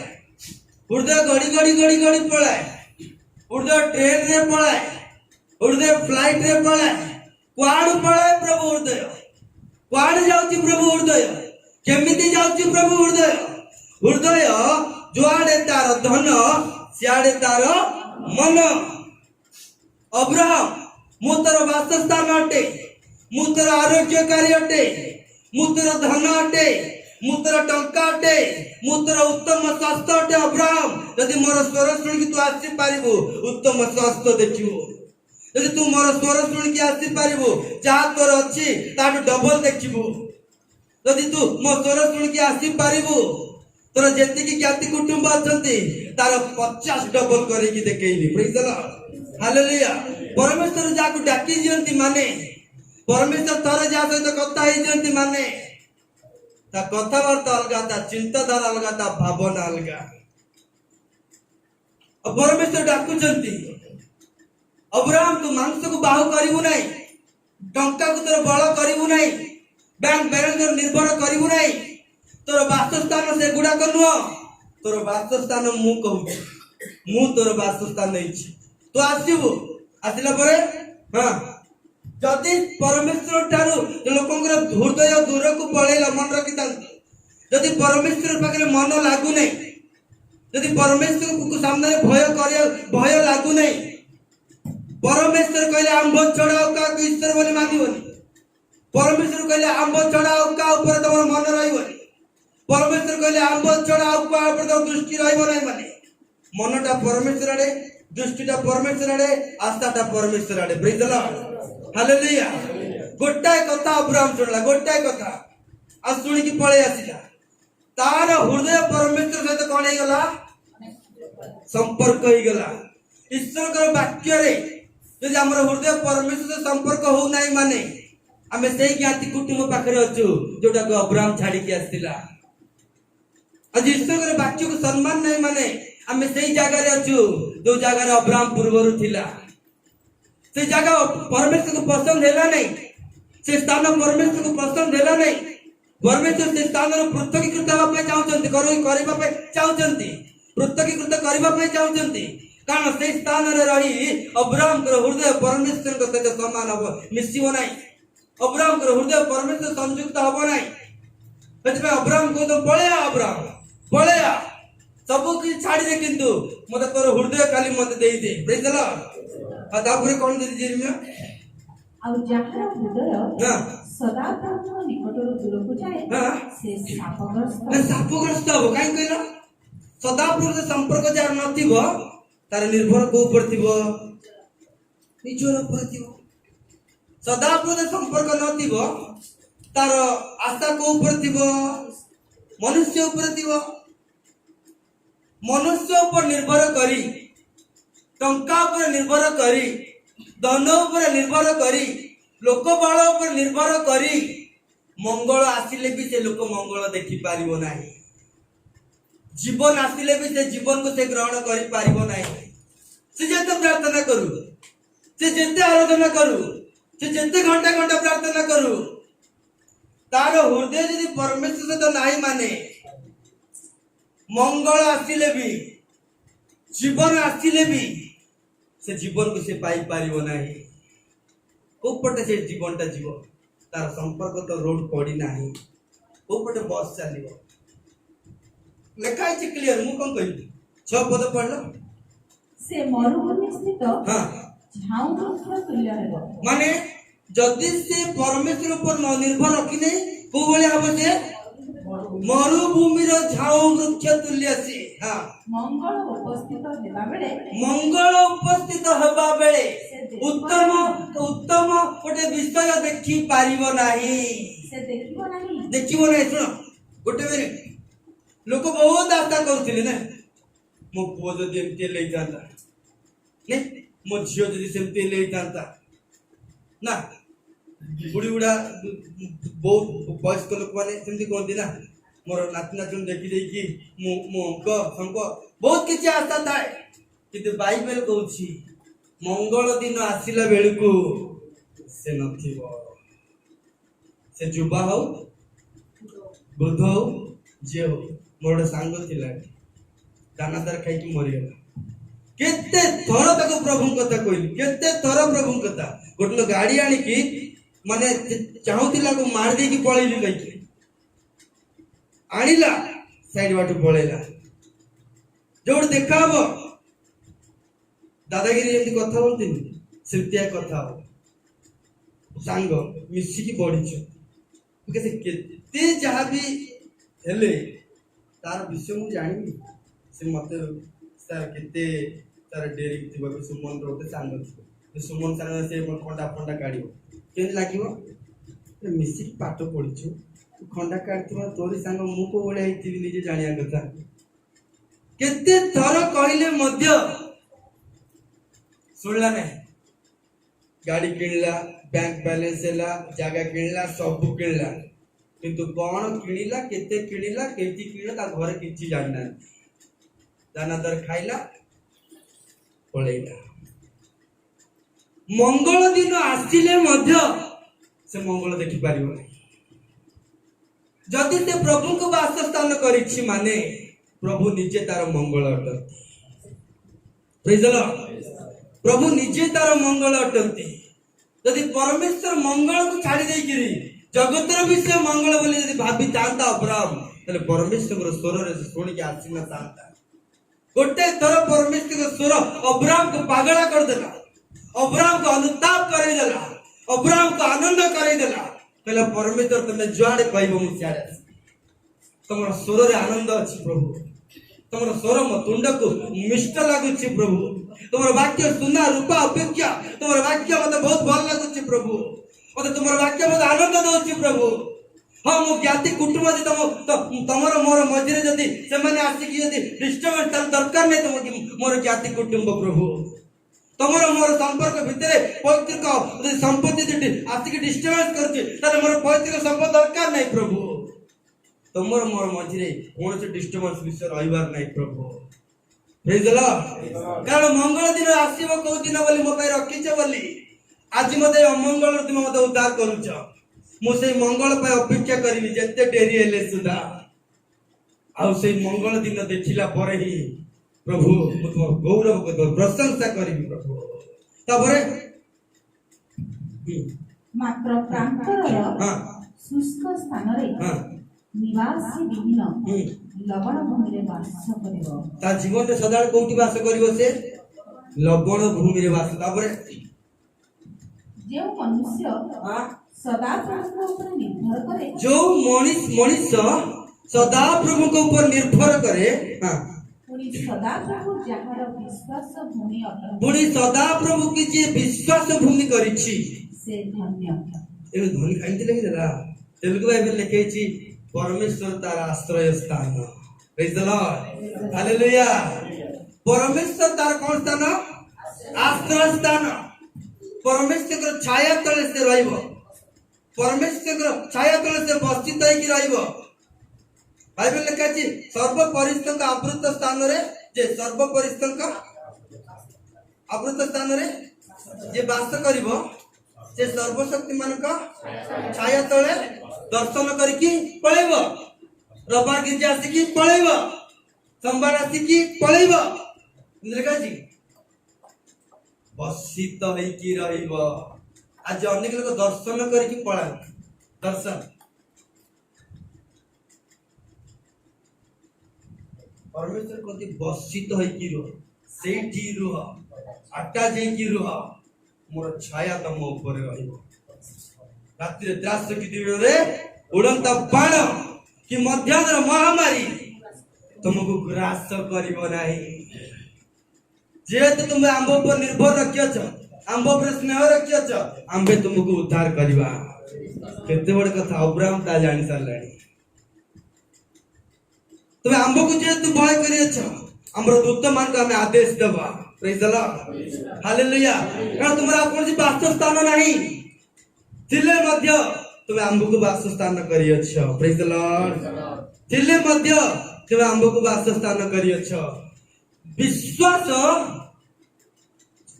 A: ହୃଦୟ ଗଡି ଗଡି ଗଡି ଗଡି ପଳାଏ, ହୃଦୟ ଟ୍ରେନ ରେ ପଳାଏ, ହୃଦୟ ଫ୍ଲାଇଟ ରେ ପଳାଏ। କୁଆଡୁ ପଳାଏ ପ୍ରଭୁ ହୃଦୟ? କୁଆଡେ ଯାଉଛି ପ୍ରଭୁ ହୃଦୟ? କେମିତି ଯାଉଛି ପ୍ରଭୁ ହୃଦୟ? ହୃଦୟ ଯୁଆଡେ ତାର ଧନ ସିଆଡେ ତାର ମନ। ଅବ୍ରାହମ ମୁଁ ତୋର ବାସସ୍ଥାନ ଅଟେ, ମୁଁ ତୋର ଆରୋଗ୍ୟକାରୀ ଅଟେ, ମୁଁ ତୋର ଧନ ଅଟେ, ମୁଁ ତୋର ଟଙ୍କା ଅଟେ, ମୁଁ ତୋର ଉତ୍ତମ ସ୍ୱାସ୍ଥ୍ୟ ଅଟେ। ଅବ୍ରାହମ ଯଦି ମୋର ସ୍ୱର ଶୁଣିକି ତୁ ଆସିପାରିବୁ ଉତ୍ତମ ସ୍ୱାସ୍ଥ୍ୟ ଦେଖିବୁ, ଯଦି ତୁ ମୋର ସ୍ୱର ଶୁଣିକି ଆସିପାରିବୁ ଯାହା ତୋର ଅଛି ତାଠୁ ଡବଲ ଦେଖିବୁ, ଯଦି ତୁ ମୋ ସ୍ୱର ଶୁଣିକି ଆସିପାରିବୁ ତୋର ଯେତିକି ଜ୍ଞାତି କୁଟୁମ୍ବ ଅଛନ୍ତି ତାର 50 ଡବଲ କରିକି ଦେଖେଇବି। ପ୍ରେଜ୍ ଦ ଲର୍ଡ, ହାଲେଲୁୟା। ପରମେଶ୍ୱର ଯାହାକୁ ଡାକି ଦିଅନ୍ତି ମାନେ, ପରମେଶ୍ୱର ଥରେ ଯାହା ସହିତ କଥା ହେଇଦିଅନ୍ତି ମାନେ ତା କଥାବାର୍ତ୍ତା ଅଲଗା, ତା ଚିନ୍ତାଧାରା ଅଲଗା, ତା ଭାବନା ଅଲଗା। ପରମେଶ୍ୱର ଡାକୁଛନ୍ତି ଅବ୍ରାହମ ତୁ ମାଂସକୁ ବାହୁ କରିବୁ ନାହିଁ, ଟଙ୍କାକୁ ତୋର ବଳ କରିବୁ ନାହିଁ, ବ୍ୟାଙ୍କ ବ୍ୟାଲେନ୍ସ ନିର୍ଭର କରିବୁ ନାହିଁ, ତୋର ବାସସ୍ଥାନ ସେଗୁଡାକ ନୁହଁ, ତୋର ବାସସ୍ଥାନ ମୁଁ କହୁଛି, ମୁଁ ତୋର ବାସସ୍ଥାନ ନେଇଛି। ତୁ ଆସିବୁ, ଆସିଲା ପରେ ଯଦି ପରମେଶ୍ୱର ଠାରୁ ଲୋକଙ୍କର ହୃଦୟ ଦୂରକୁ ପଳେଇଲା, ମନେ ରଖିଥାନ୍ତୁ, ଯଦି ପରମେଶ୍ୱର ପାଖରେ ମନ ଲାଗୁନାହିଁ, ଯଦି ପରମେଶ୍ୱର ସାମ୍ନାରେ ଭୟ ଲାଗୁନାହିଁ, ପରମେଶ୍ୱର କହିଲେ ଆମ୍ଭ ଛଡା ଆଉ କାହାକୁ ଈଶ୍ୱର ବୋଲି ମାନିବନି, ପରମେଶ୍ୱର କହିଲେ ଆମ୍ଭ ଛଡା ଆଉ କାହା ଉପରେ ତମର ମନ ରହିବନି, ପରମେଶ୍ୱର କହିଲେ ଆମ୍ଭ ଛଡା ଆଉ କାହା ଉପରେ ତମ ଦୃଷ୍ଟି ରହିବ ନାହିଁ, ମାନେ ମନଟା ପରମେଶ୍ୱର ଆଡେ, ଦୃଷ୍ଟିଟା ପରମେଶ୍ୱର ଆଡେ, ଆସ୍ଥାଟା ପରମେଶ୍ୱର ଆଡେ। ପ୍ରେଜ୍ ଦ ଲର୍ଡ, ହାଲେଲୁୟା। ଗୋଟାଏ କଥା ଅବ୍ରାହମ ଶୁଣିଲା, ଗୋଟାଏ କଥା, ଆଉ ଶୁଣିକି ପଳେଇ ଆସିଲା। ତାର ହୃଦୟ ପରମେଶ୍ୱର ସହିତ କଣ ହେଇଗଲା? ସମ୍ପର୍କ ହେଇଗଲା। ଈଶ୍ୱରଙ୍କର ବାକ୍ୟରେ ଯଦି ଆମର ହୃଦୟ ପରମେଶ୍ୱର ସମ୍ପର୍କ ହଉନାହିଁ ମାନେ ଆମେ ସେଇ ଜ୍ଞାତି କୁଟୁମ୍ବ ପାଖରେ ଅଛୁ ଯୋଉଟାକୁ ଅବ୍ରାହମ ଛାଡିକି ଆସିଥିଲା। ଆଜି ଈଶ୍ୱରଙ୍କର ବାକ୍ୟକୁ ସମ୍ମାନ ନାହିଁ ମାନେ ଆମେ ସେଇ ଜାଗାରେ ଅଛୁ ଯୋଉ ଜାଗାରେ ଅବ୍ରାହମ ପୂର୍ବରୁ ଥିଲା। ସେ ଜାଗା ପରମେଶ୍ୱରକୁ ପସନ୍ଦ ହେଲା ନାହିଁ, ସେ ସ୍ଥାନ ପରମେଶ୍ୱରକୁ ପସନ୍ଦ ହେଲା ନାହିଁ। ପରମେଶ୍ୱର ସେ ସ୍ଥାନରୁ ପୃଥକୀକୃତ ହେବା ପାଇଁ ଚାହୁଁଛନ୍ତି, କରିବା ପାଇଁ ଚାହୁଁଛନ୍ତି, ପୃଥକୀକୃତ କରିବା ପାଇଁ ଚାହୁଁଛନ୍ତି। କାରଣ ସେଇ ସ୍ଥାନରେ ରହି ଅବ୍ରାହମଙ୍କର ହୃଦୟ ପରମେଶ୍ୱରଙ୍କ ସହିତ ସମାନ ହବ, ମିଶିବ ନାହିଁ। ଅବ୍ରାହମଙ୍କର ହୃଦୟ ପରମେଶ୍ୱର ସଂଯୁକ୍ତ ହବ ନାହିଁ। ସେଥିପାଇଁ ଅବ୍ରାହମ କହୁଛ ପଳେଆ, ଅବ୍ରାହମ ପଳେଆ, ସବୁ କିଛି ଛାଡ଼ିଦେ, କିନ୍ତୁ ମତେ ତୋର ହୃଦୟ ଖାଲି ମତେ ଦେଇଦେ। ପ୍ରେଜ୍ ଦ ଲର୍ଡ। ଆଉ ତାପରେ କଣ dedi ଜିର୍ମିୟା?
C: ଆଉ ଯାହାର ହୃଦୟ ସଦାପ୍ରଭୁଙ୍କ ନିକଟରୁ ଦୂରକୁ ଯାଏ ସେ
A: ଶାପଗ୍ରସ୍ତ ହବ। କାହିଁ କହିଲ? ସଦାପ୍ରଭୁ ସମ୍ପର୍କ ଯାହାର ନଥିବ ତାର ନିର୍ଭର କୋଉ ଉପରେ ଥିବ? ନିଜର ଉପରେ ଥିବ। ସଦାପ୍ରଭୁ ସମ୍ପର୍କ ନଥିବ ତାର ଆଶା କୋଉ ଉପରେ ଥିବ? ମନୁଷ୍ୟ ଉପରେ ଥିବ। ମନୁଷ୍ୟ ଉପରେ ନିର୍ଭର କରି, ଟଙ୍କା ଉପରେ ନିର୍ଭର କରି, ଧନ ଉପରେ ନିର୍ଭର କରି, ଲୋକ ବଳ ଉପରେ ନିର୍ଭର କରି ମଙ୍ଗଳ ଆସିଲେ ବି ସେ ଲୋକ ମଙ୍ଗଳ ଦେଖିପାରିବ ନାହିଁ। जीवन आसिले भी से जीवन को से ग्रहण करि पारिबो नाही से जेते प्रार्थना करू से जेते आराधना करू से जेते घंटा घंटा प्रार्थना करू तार हृदय यदि परमेश्वर सहित नाही माने मंगल आसिले भी जीवन आसिले भी से जीवन को से पाई पारिबो नाही कोपटे से जीवनटा जीव तार संपर्क तो रोड पड़ी नाही कोपटे बस चलिबो लेखा है क्लियर मु कौन कहि 6 पद पढ़लो
C: से मरुभूमि स्थित
A: हां
C: झाऊ वृक्ष तुल्य हेबो
A: माने जदि से परमेश्वर ऊपर न निर्भर रखी नहीं को बोले हबो से मरुभूमि रो झाऊ वृक्ष तुल्य से हां
C: मंगल उपस्थित हेबा बेले
A: मंगल उपस्थित हेबा बेले उत्तम उत्तम गोटे विषय देखि पारिबो नाही
C: से देखिबो
A: नाही सुनो गोटे मिनिट लोक बहुत आशा करुଥିଲେ ना मो पुओ जदि एमती ले जाता ने मो झियो जदि सेमती ले जाता ना बुढ़ी बुढ़ा बहुत वयस्क लोक माने सेमती कहती ना मोर नाती नातुन देखि देई कि मो अंक संक बहुत किछि आशा थाए किंतु बाइबल कहउछि मंगल दिन आसिला बेलकु से नथिबो से जुबा हो बुध हो जे हो मोर सांग थिला दानादार खाई कि मरि गेला केते थोर तक प्रभु कथा कहली केते थोर प्रभु कथा गोटलो गाड़ी आनी कि माने चाहूतिला को मार दे कि पळेली कहि आनिला साइड बाटू पळेला जोड़ देखाबो दादागिरी एमती कथा बोलतिन सेतिया कथा हो सांग मिसी की पडिछ कैसे केते जहा भी हेले तार विषय मु जानी से मते सर केते तार डेरी थिबो सुमन रोते सांग थिबो सुमन सांग से खंडा खंडा काढिबो केन लागिबो मिसी पाठ पढिछु खंडा काढथिबो तोरी सांग मु को बोले आइथिबि निजे जानिया कथा केते थर कहिले मध्य सुनला नहीं गाड़ी किणला बैंक बैलेंस हैला जगह किणला सब किणला किंतु कौन किणिला केते किणिला केती किणला ता घर किछि जानना दानादार खाइला पळेला मंगल दिन आसिले मध्य से मंगल देखि पारिबो नै जदि ते प्रभु को वासस्थान करिछि माने प्रभु निजे तार मंगल अटंती प्रेज द लॉर्ड प्रभु निजे तार मंगल अटंती यदि परमेश्वर मंगल को छाड़ी दे गिरी जगतर विषय मंगल बोली यदि भाबी तांता अब्राहम तले परमेश्वर स्वर रे सुन के आसीना तांता गोटे थर परमेश्वर के स्वर अब्राहम को पागला कर देला अब्राहम को अनुताप करे देला अब्राहम को आनंद करे देला कहला परमेश्वर तमे जुआडे कहबो मु सियाडे तमर स्वर रे आनंद अछि प्रभु तमर स्वर म तुंड को मिष्ट लागुछि प्रभु तमर वाक्य सुना रूपा अपेक्षा तमर वाक्य मते बहुत भल लागुछि प्रभु मते तमर वाक्य मते आनंद दोछि प्रभु हां मो ज्ञाति कुटुंब जे तमर मोर मझिरे जदी से माने आसी कि जदी डिस्टर्बेंस तर दरकार नै तमर मोर ज्ञाति कुटुंब प्रभु तमर मोर संपर्क भितरे पवित्र संपत्ति जदी आसी कि डिस्टर्बेंस करछि ताले मोर पवित्र संपत्ति दरकार नै प्रभु तमर मोर मझिरे कोन से डिस्टर्बेंस विषय रहिबार नै प्रभु प्रेज द लॉर्ड कारण मंगल दिन आसीबो को दिन बोली मो पे रखिछ बोली आज मते अमंगल दिन मते उद्धार करूछ मो से मंगल पे अपेक्षा करिवि जते डेरी हेले सुधा आ से मंगल दिन देखिला परे ही प्रभु मो तुम गौरव को प्रशंसा करिवि प्रभु तबरे
C: मात्र प्रांतर
A: हां
C: शुष्क स्थान रे
A: हां
C: निवासी विहीन लवण भूमि रे वास करिवो
A: ता जीवन रे सदाळ कोठी वास करिवो से लवण भूमि रे वास तबरे
C: जो मनुष्य
A: हां
C: सदा प्रभु ऊपर निर्भर करे
A: जो मनुष्य सदा प्रभु के ऊपर निर्भर करे हां
C: पुनी सदा प्रभु जहार विश्वास भूमि अटल
A: पुनी सदा प्रभु की जे विश्वास भूमि करिछि
C: से धन्य
A: ए धनी कांति लगी देला तेलुगु बाइबल लिखे छी परमेश्वर तार आश्रय स्थान प्रेज द लॉर्ड हालेलुया परमेश्वर तार कोन स्थान आश्रय स्थान परमेश्वर के छाया तले से रहइबो परमेश्वर के छाया तले से बस्तित होई कि रहइबो बाइबल लिखा अछि सर्वपरिस्थ आवृत स्थान रे जे सर्वपरिस्थ आवृत स्थान रे जे वास करिवो से सर्वशक्तिमान का छाया तले दर्शन करके पळेबो रविवार गिरजा आसिकी पळेबो सोमवार आसिकी पळेबो लिखा अछि बसित होइकी रहिबो। आज अनेक लोग दर्शन करके पळा दर्शन परमेश्वर कहते बसित होइकी रह सेठी रह अट्टा जेकी रह मोर छाया तम ऊपर रहिबो। रात्रि त्रास की दिन रे उड़ंता बाण कि मध्याह्न महामारी तुमको ग्रास करिबो नाही। जेत तुम आंबो पर निर्भर रखियछ आंबो पर स्नेह रखियछ आंबे तुमको उद्धार करिबा। केते बड़ कथा अब्राहम ता जानि सारलाणी। तुम आंबो को जे तू भय करियछ हमर दूत मान को हमें आदेश देबा। Praise the Lord hallelujah. कारण तुम्हारा कोनसी वासस्थान नाही थिले मध्य तुम आंबो को वासस्थान करियछ। प्रेज द लॉर्ड थिले मध्य तुम आंबो को वासस्थान करियछ। विश्वास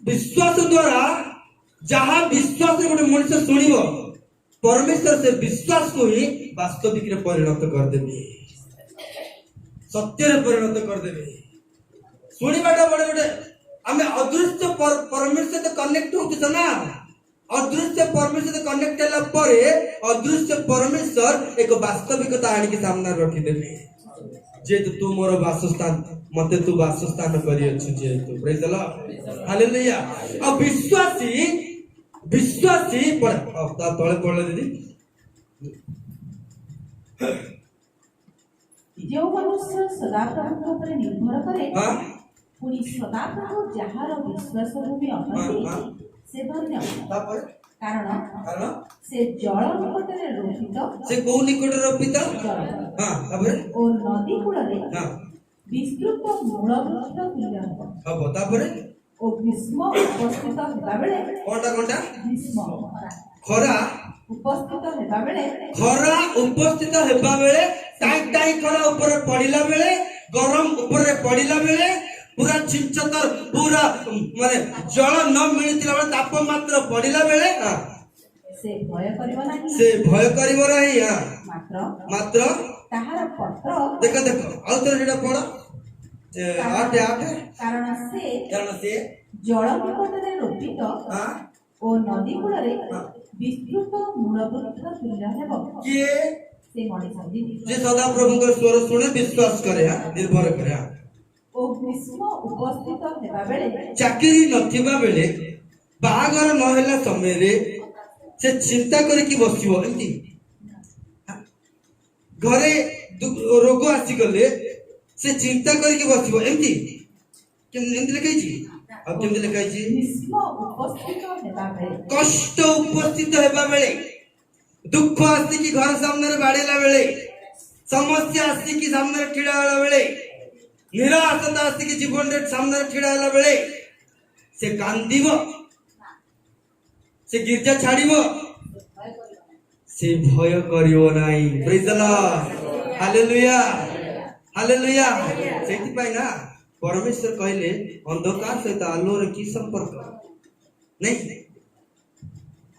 A: विश्वास द्वारा जहां विश्वास रे गोटे मनुष्य सुनिबो परमेश्वर से विश्वास को ही वास्तविक रे परिणत कर देबे सत्य रे परिणत कर देबे। सुनिबाटा बड़े गोटे हमें अदृश्य परमेश्वर से कनेक्ट होते ना अदृश्य परमेश्वर से कनेक्ट होला परे अदृश्य परमेश्वर एक वास्तविकता आनी के सामने रखी देबे। जे तू मोर वासस्थान मते तू वासस्थान करियछ जे तू प्रेज द लॉर्ड हालेलुया। अब विश्वासी विश्वासी पढ़ अब ता तळे पढ़ले दीदी
C: जो मनुष्य सदाप्रभु ଉପରେ ନିର୍ଭର କରେ
A: हां
C: पुणी सदाप्रभु ଯାହାର ବିଶ୍ୱାସ ଭୂମି ଅଟନ୍ତି ସେ ଧନ୍ୟ।
A: ତାପରେ
C: କାରଣ ସେ ଜଳ ନିକଟରେ ରୋପିତ
A: से को निकट रोपित
C: ଜଳ
A: हां ताପରେ
C: ଓ ନଦୀ କୂଳରେ
A: हां
C: ବିସ୍ତୃତ ମୂଳ ବୃକ୍ଷ ତୁଲ୍ୟ ହେବ।
A: अब ताପରେ
C: ଓ ଗ୍ରୀଷ୍ମ ଉପସ୍ଥିତ ହେବା ବେଳେ
A: कोनटा
C: ଗ୍ରୀଷ୍ମ
A: खरा
C: ଉପସ୍ଥିତ ହେବା ବେଳେ
A: खरा उपस्थित हेबा बेले टाई खरा ऊपर पड़िला बेले गरम ऊपर पड़िला बेले पूरा छिंचतर पूरा माने जल न मिलितिला बेले तापमात्रा पड़िला बेले
C: ସେ ଭୟ କରିବ ନାହିଁ
A: से भय करिवो रही मात्र
C: ତାହାର ପତ୍ର
A: देखो देखो आउ तो जेटा पड़ 8
C: କାରଣ ସେ
A: से
C: ଜଳ ନିକଟରେ ରୋପିତ
A: हां
C: ଓ ନଦୀ କୂଳରେ ବିସ୍ତୃତ ମୂଳ ବୃକ୍ଷ ତୁଲ୍ୟ ହେବ।
A: किए
C: ସେ ମଣିଷ
A: जे सदा प्रभु को स्वर सुने विश्वास करे निर्भर करे
C: ଓ ଗ୍ରୀଷ୍ମ ଉପସ୍ଥିତ ହେବା ବେଳେ
A: चाकरी नथिबा बेले बाहागर न होला समय रे से चिंता करे कि बसिबो एंती घरे रोग आसी गले से चिंता करे कि बसिबो एंती केमति लिखाई छी अब केमति लिखाई छी
C: ଗ୍ରୀଷ୍ମ ଉପସ୍ଥିତ ହେବା ବେଳେ
A: कष्ट उपस्थित हेबा बेले दुख आसी कि घर सामने रे बाड़ेला बेले समस्या आसी कि सामने रे ठिड़ा होला बेले निराशता आसी कि जीवन रे सामने रे ठिड़ा होला बेले से कांदीबो से गिरजा छाड़ीबो से भय करिवो नाही। Praise the Lord hallelujah hallelujah. सेति पाई ना परमेश्वर कहले अंधकार सहित आलोर की संपर्क नहीं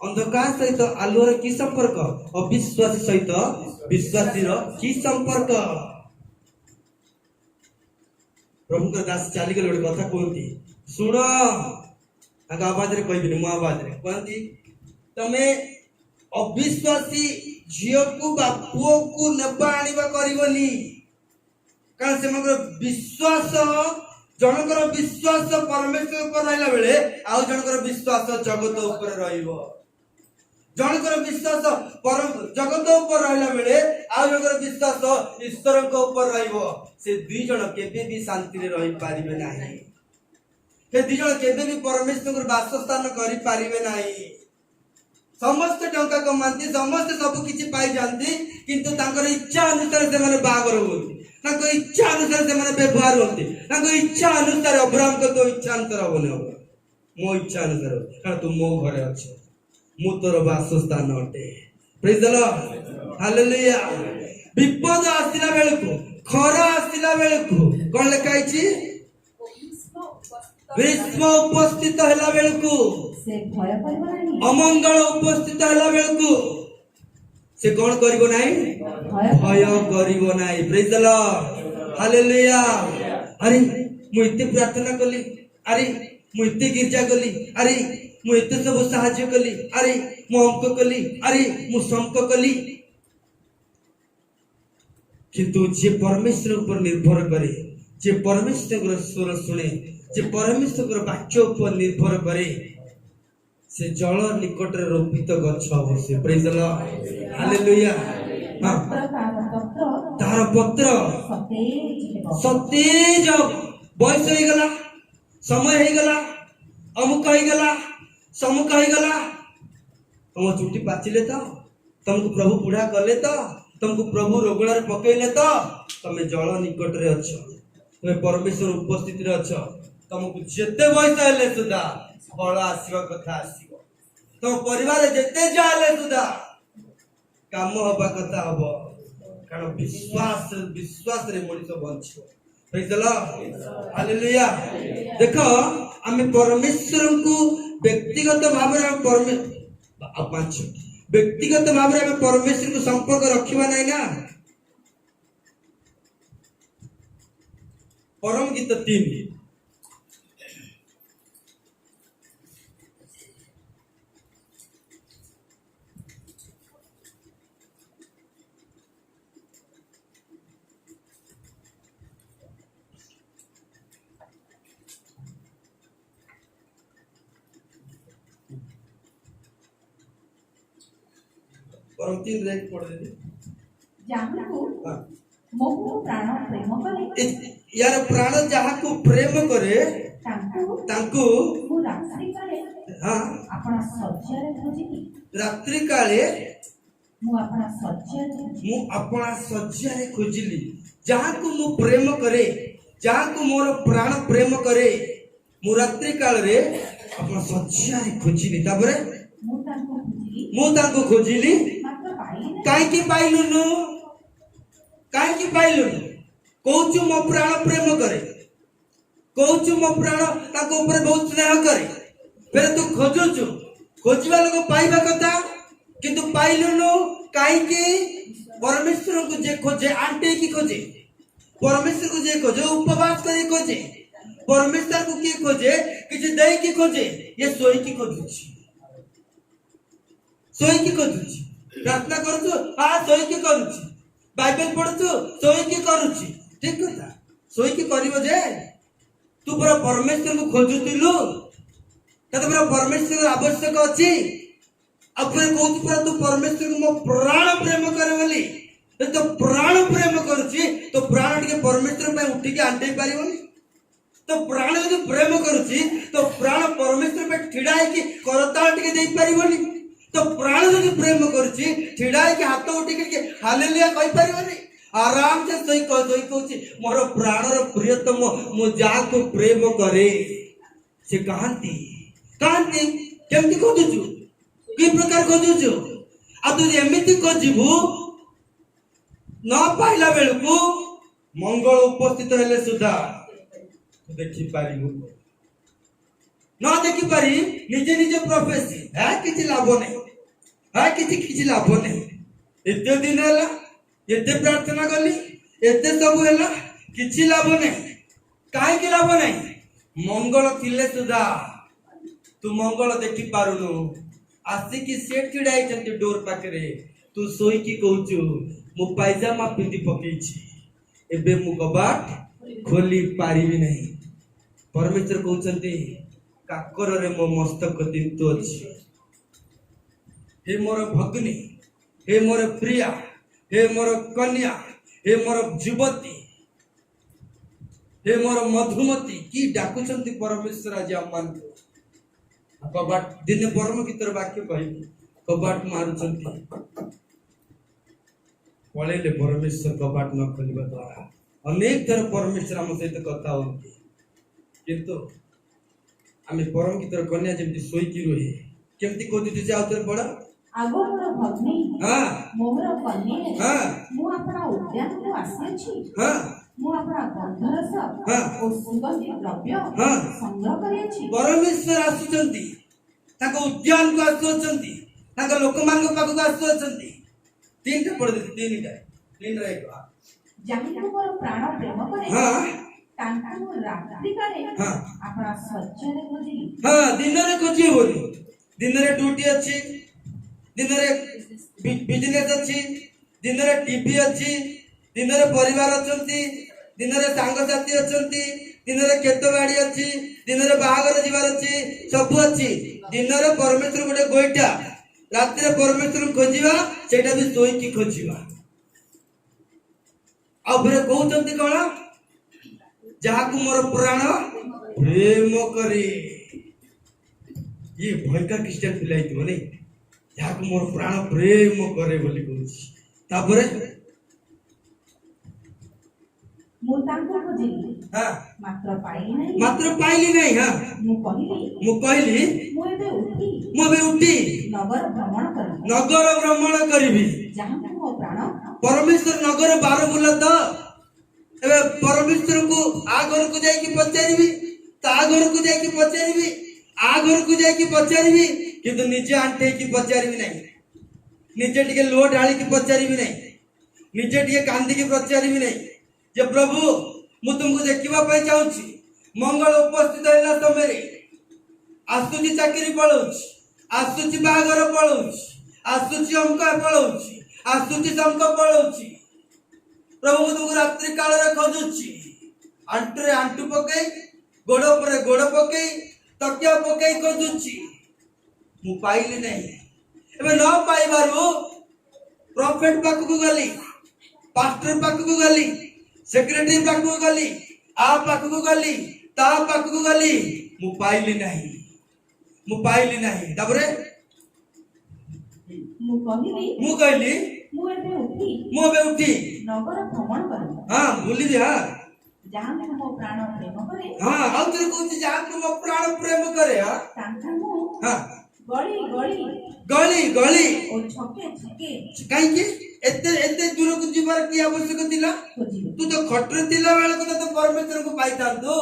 A: अंधकार सहित आलोर की संपर्क अविश्वासी सहित विश्वासी रो की संपर्क। प्रभु का दास चाली के लोग कथा कहती सुन आग आवाज रे कहबिनी मो आवाज रे कहती तमे अविश्वासी झियो को बापुओ को नेबा आनिबा करिवनी कारण से मगर विश्वास जनकर विश्वास परमेश्वर ऊपर रहला बेले आउ जनकर विश्वास जगत ऊपर रहइबो जनकर विश्वास परम जगत ऊपर रहला बेले आउ जनकर विश्वास ईश्वर को ऊपर रहइबो से दुई जन केबे भी शांति रे रहि पारिबे नाही से दुई जन केबे भी परमेश्वर वासस्थान करि पारिबे नाही। समस्त टंका कमांती समस्त सब किछि पाई जानती किंतु तांकर इच्छा अनुसार से माने बागर होती तांको इच्छा अनुसार से माने व्यवहार होती तांको इच्छा अनुसार अब्राहम को तो इच्छा अनुसार होने हो मो इच्छा अनुसार कारण तू मो घरे अच्छे मु तोर वासस्थान अटे प्रेज द लॉर्ड हालेलुया। विपद आसला बेल को खरा आसला बेल को कौन लिखाई ग्रीष्म उपस्थित हला बेल को
C: से भय करिब नाही
A: अमंगल उपस्थित हला बेल को से कौन करिवो नाही भय करिवो नाही प्रेज द लॉर्ड हालेलुया। अरे मु इते प्रार्थना कली अरे मु इते गिरजा गली अरे मु इते सब साहाय्य कली अरे मु अंक कली अरे मु संक कली किंतु जे परमेश्वर ऊपर निर्भर करे जे परमेश्वर स्वर सुने जे परमेश्वर वाक्य ऊपर निर्भर करे से जल निकट रे रोपित गछ हो से प्रेज द लॉर्ड हालेलुया। हां तार पत्र सतेज बयस हो गला समय हो गला अमुक हो गला समुक हो गला तुम चुटी पाचिले तो तुमको प्रभु बुढ़ा कले तो तुमको प्रभु रोगड़े पकईले तो तुम जल निकट रे अच्छ तुम परमेश्वर उपस्थित रे अच्छ तुमको जेते बयस हेले सुधा बल आसीबा कथा आसीबो तुम परिवार जेते जाले सुधा काम हबा कथा हबो कारण विश्वास विश्वास रे मनुष्य बंचिबो प्रेज द लॉर्ड हालेलुया। देखो आमे परमेश्वर को व्यक्तिगत भाव रे व्यक्तिगत भाव में परमेश्वर को संपर्क रखिबा नहीं ना। परम गीत 3 परम 3 रेट पढ़ दे
C: जाहाकु मोह प्राण प्रेम करे
A: यार प्राण जाहाकु प्रेम करे तांकु
C: मु रात्रि काले
A: हां
C: अपना सज्जारे खोजिली
A: रात्रि काले
C: मु अपना
A: सज्जारे खोजिली जाहाकु मु प्रेम करे जाहाकु मोर प्राण प्रेम करे मु रात्रि काल रे अपना सज्जारे खोजिली ताबरे मु तांको खोजिली काई पाइलुनु कहूचु मो प्राण प्रेम करे कहूचु मो प्राण ताको ऊपर बहुत स्नेह करे फिर तू खोजुचु खोजिबा लोग पाइबा कथा किंतु पाइलुनु काई की परमेश्वर को जे खोजे आंटे की खोजे परमेश्वर को जे खोजे उपवास करे खोजे परमेश्वर को की खोजे किछ दे की खोजे ये सोई की खोजुची प्रार्थना करूछु हां सोई की करूछि बाइबल पढुछु सोई की करूछि ठीक कथा सोई की करिवो जे तू पूरा परमेश्वर को खोजुतिलु तते पूरा परमेश्वर आवश्यक अछि अब फिर कहू पूरा तू परमेश्वर को मो प्राण प्रेम करे बोली तो प्राण प्रेम करूछि तो प्राण के परमेश्वर पे उठी के आंटे पारिबोनी तो प्राण यदि प्रेम करूछि तो प्राण परमेश्वर पे ठिडा है कि करताल के देई पारिबोनी तो प्राण यदि प्रेम करूछि ठिडा है कि हाथ उठी के हालेलुया कहि पारिबोनी आराम से सही कहूछि मोर प्राणर प्रियतम मो जा को प्रेम करे से कहांती केमती खोजुछु कि प्रकार खोजुछु आ तू एमिति खोजिबु न पाइला बेलकु मंगल उपस्थित हेले सुधा देखि पारिबु न देखि पारि निजे निजे प्रोफेसी है किछि लाभ नहीं एते दिन होला एते प्रार्थना कली एते सब होला किछि लाभ नहीं काहे कि लाभ नहीं मंगल थिले सुधा तू मंगल देखि पारुनु आसी कि सेट चिड़ाई चंती डोर पाखरे तू सोई की कहूचु मु पायजामा पिंदी पकेछि एबे मु कबाट खोली पारिबी नहीं परमेश्वर कहउचंती काकर रे मो मस्तक तिंतु अछि हे मोर भगिनी हे मोर प्रिया हे मोर कन्या हे मोर युवती हे मोर मधुमती की डाकुचंती परमेश्वर आज अम्मान कबाट दिन परम गीतर वाक्य कहबी कबाट मारुचंती पळेले परमेश्वर कबाट न खोलिबा द्वारा अनेक थर परमेश्वर हम सहित कथा होती किंतु आमे परम गीतर कन्या जेमती सोई की रही केमती कोति जे आउतर पड़ा
C: ଆଗ ମୋର ଭଗ୍ନୀ
A: ହଁ
C: ମୋର କନ୍ୟା
A: ହଁ
C: ମୁଁ ଆପଣା ଉଦ୍ୟାନକୁ ଆସିଅଛି।
A: ହଁ
C: ମୁଁ ଆପଣା ଗନ୍ଧରସ
A: ହଁ।
C: ଓ ସୁଗନ୍ଧି ଦ୍ରବ୍ୟ
A: ହଁ।
C: ସଂଗ୍ରହ କରିଅଛି।
A: ପରମେଶ୍ୱର ଆସୁଛନ୍ତି, ତାଙ୍କ ଉଦ୍ୟାନକୁ ଆସୁଅଛନ୍ତି, ତାଙ୍କ ଲୋକମାନଙ୍କ ପାଖକୁ ଆସୁଅଛନ୍ତି। ତିନିଟା ପଢିଦେଲି, ତିନିଟା ଏକ।
C: ଯାହାକୁ ମୋର ପ୍ରାଣ ପ୍ରେମ କରେ
A: ହଁ
C: ତାଙ୍କୁ ମୁଁ ରାତ୍ରି କାଳେ
A: ହଁ
C: ଆପଣା ଶଯ୍ୟାରେ ଖୋଜିଲି।
A: ହଁ ଦିନରେ ଖୋଜିବ ବୋଲି। ଦିନରେ ଡ୍ୟୁଟି ଅଛି, ଦିନରେ ବିଜନେସ ଅଛି, ଦିନରେ ଟିଭି ଅଛି, ଦିନରେ ପରିବାର ଅଛନ୍ତି, ଦିନରେ ସାଙ୍ଗସାଥି ଅଛନ୍ତି, ଦିନରେ କ୍ଷେତ ବାଡି ଅଛି, ଦିନରେ ବାହାଘର ଯିବାର ଅଛି, ସବୁ ଅଛି। ଦିନରେ ପରମେଶ୍ୱର ଗୋଟେ ଗୋଇଠା, ରାତିରେ ପରମେଶ୍ୱରଙ୍କୁ ଖୋଜିବା, ସେଇଟା ବି ଶୋଇକି ଖୋଜିବା। ଆଉ ଫେରେ କହୁଛନ୍ତି କଣ? ଯାହାକୁ ମୋର ପ୍ରାଣ ପ୍ରେମ କରେ। ଇଏ ଭୟଙ୍କା ଖ୍ରୀଷ୍ଟିଆନ ପିଲା ହେଇଥିବ ନାଇଁ? ଯାହାକୁ ମୋର ପ୍ରାଣ ପ୍ରେମ କରେ ବୋଲି କହୁଛି। ତାପରେ
C: ମୁଁ ତାଙ୍କୁ ଖୋଜିଲି
A: ହଁ
C: ମାତ୍ର ପାଇଲି ନାହିଁ।
A: ମାତ୍ର ପାଇଲି ନାହିଁ। ହଁ
C: ମୁଁ କହିଲି
A: ମୁଁ କହିଲି
C: ମୁଁ ଏବେ ଉଠି
A: ମୁଁ ଏବେ ଉଠି
C: ନଗର ଭ୍ରମଣ କରିବି।
A: ନଗର ଭ୍ରମଣ କରିବି।
C: ଯାହାକୁ ମୋ ପ୍ରାଣ
A: ପରମେଶ୍ୱର ନଗର ବାର ବୁଲା ତ। ଏବେ ପରମେଶ୍ୱରଙ୍କୁ ଆ ଘରକୁ ଯାଇକି ପଚାରିବି, ତା ଘରକୁ ଯାଇକି ପଚାରିବି, ଆ ଘରକୁ ଯାଇକି ପଚାରିବି, କିନ୍ତୁ ନିଜେ ଆଣ୍ଠେଇକି ପଚାରିବି ନାହିଁ। ନିଜେ ଟିକେ ଲୁହ ଢାଳିକି ପଚାରିବି ନାହିଁ। ନିଜେ ଟିକେ କାନ୍ଦିକି ପଚାରିବି ନାହିଁ ଯେ ପ୍ରଭୁ ମୁଁ ତୁମକୁ ଦେଖିବା ପାଇଁ ଚାହୁଁଛି। ମଙ୍ଗଳ ଉପସ୍ଥିତ ହେଲା ସମୟରେ ଆସୁଛି ଚାକିରି ପଳଉଛି, ଆସୁଛି ବାହାଘର ପଳଉଛି, ଆସୁଛି ଅଙ୍କ ପଳଉଛି, ଆସୁଛି ଶଙ୍ଖ ପଳଉଛି। ପ୍ରଭୁ ମୁଁ ତୁମକୁ ରାତ୍ରି କାଳରେ ଖୋଜୁଛି। ଆଣ୍ଠୁରେ ଆଣ୍ଠୁ ପକେଇ, ଗୋଡ ଉପରେ ଗୋଡ ପକେଇ, ତକିଆ ପକେଇ ଖୋଜୁଛି। ମୁଁ ପାଇଲି ନାହିଁ। ଏବେ ନ ପାଇବାରୁ ପ୍ରଫେଟ ପାଖକୁ ଗଲି, ପାଷ୍ଟର ପାଖକୁ ଗଲି, ସେକ୍ରେଟାରୀ ପାଖକୁ ଗଲି, ଆ ପାଖକୁ ଗଲି, ତା ପାଖକୁ ଗଲି। ମୁଁ ପାଇଲି ନାହିଁ, ମୁଁ ପାଇଲି ନାହିଁ। ତାପରେ
C: ମୁଁ କହିଲି
A: ମୁଁ କହିଲି
C: ମୁଁ ଏବେ ଉଠି ନଗର ଭ୍ରମଣ କରିବି।
A: ହଁ ବୁଲିବି। ହଁ
C: ଯାହାକୁ ମୋ ପ୍ରାଣ ପ୍ରେମ କରେ
A: ହଁ ଆଉ ଥରେ କହୁଛି, ଯାହାକୁ ମୋ ପ୍ରାଣ ପ୍ରେମ କରେ।
C: ତାଙ୍କୁ ମୁଁ
A: ହଁ
C: ଗଳି ଗଳି
A: ଗଳି ଗଳି
C: ଓ ଛକେ ଛକେ
A: କାହିଁକି ଏତେ ଏତେ ଦୂରକୁ ଯିବାର କି ଆବଶ୍ୟକ ଥିଲା?
C: ଖୋଜିବି।
A: ତୁ ତ ଖଟରେ ଥିଲା ବେଳକୁ ତ ପରମେଶ୍ୱରଙ୍କୁ ପାଇଥାନ୍ତୁ।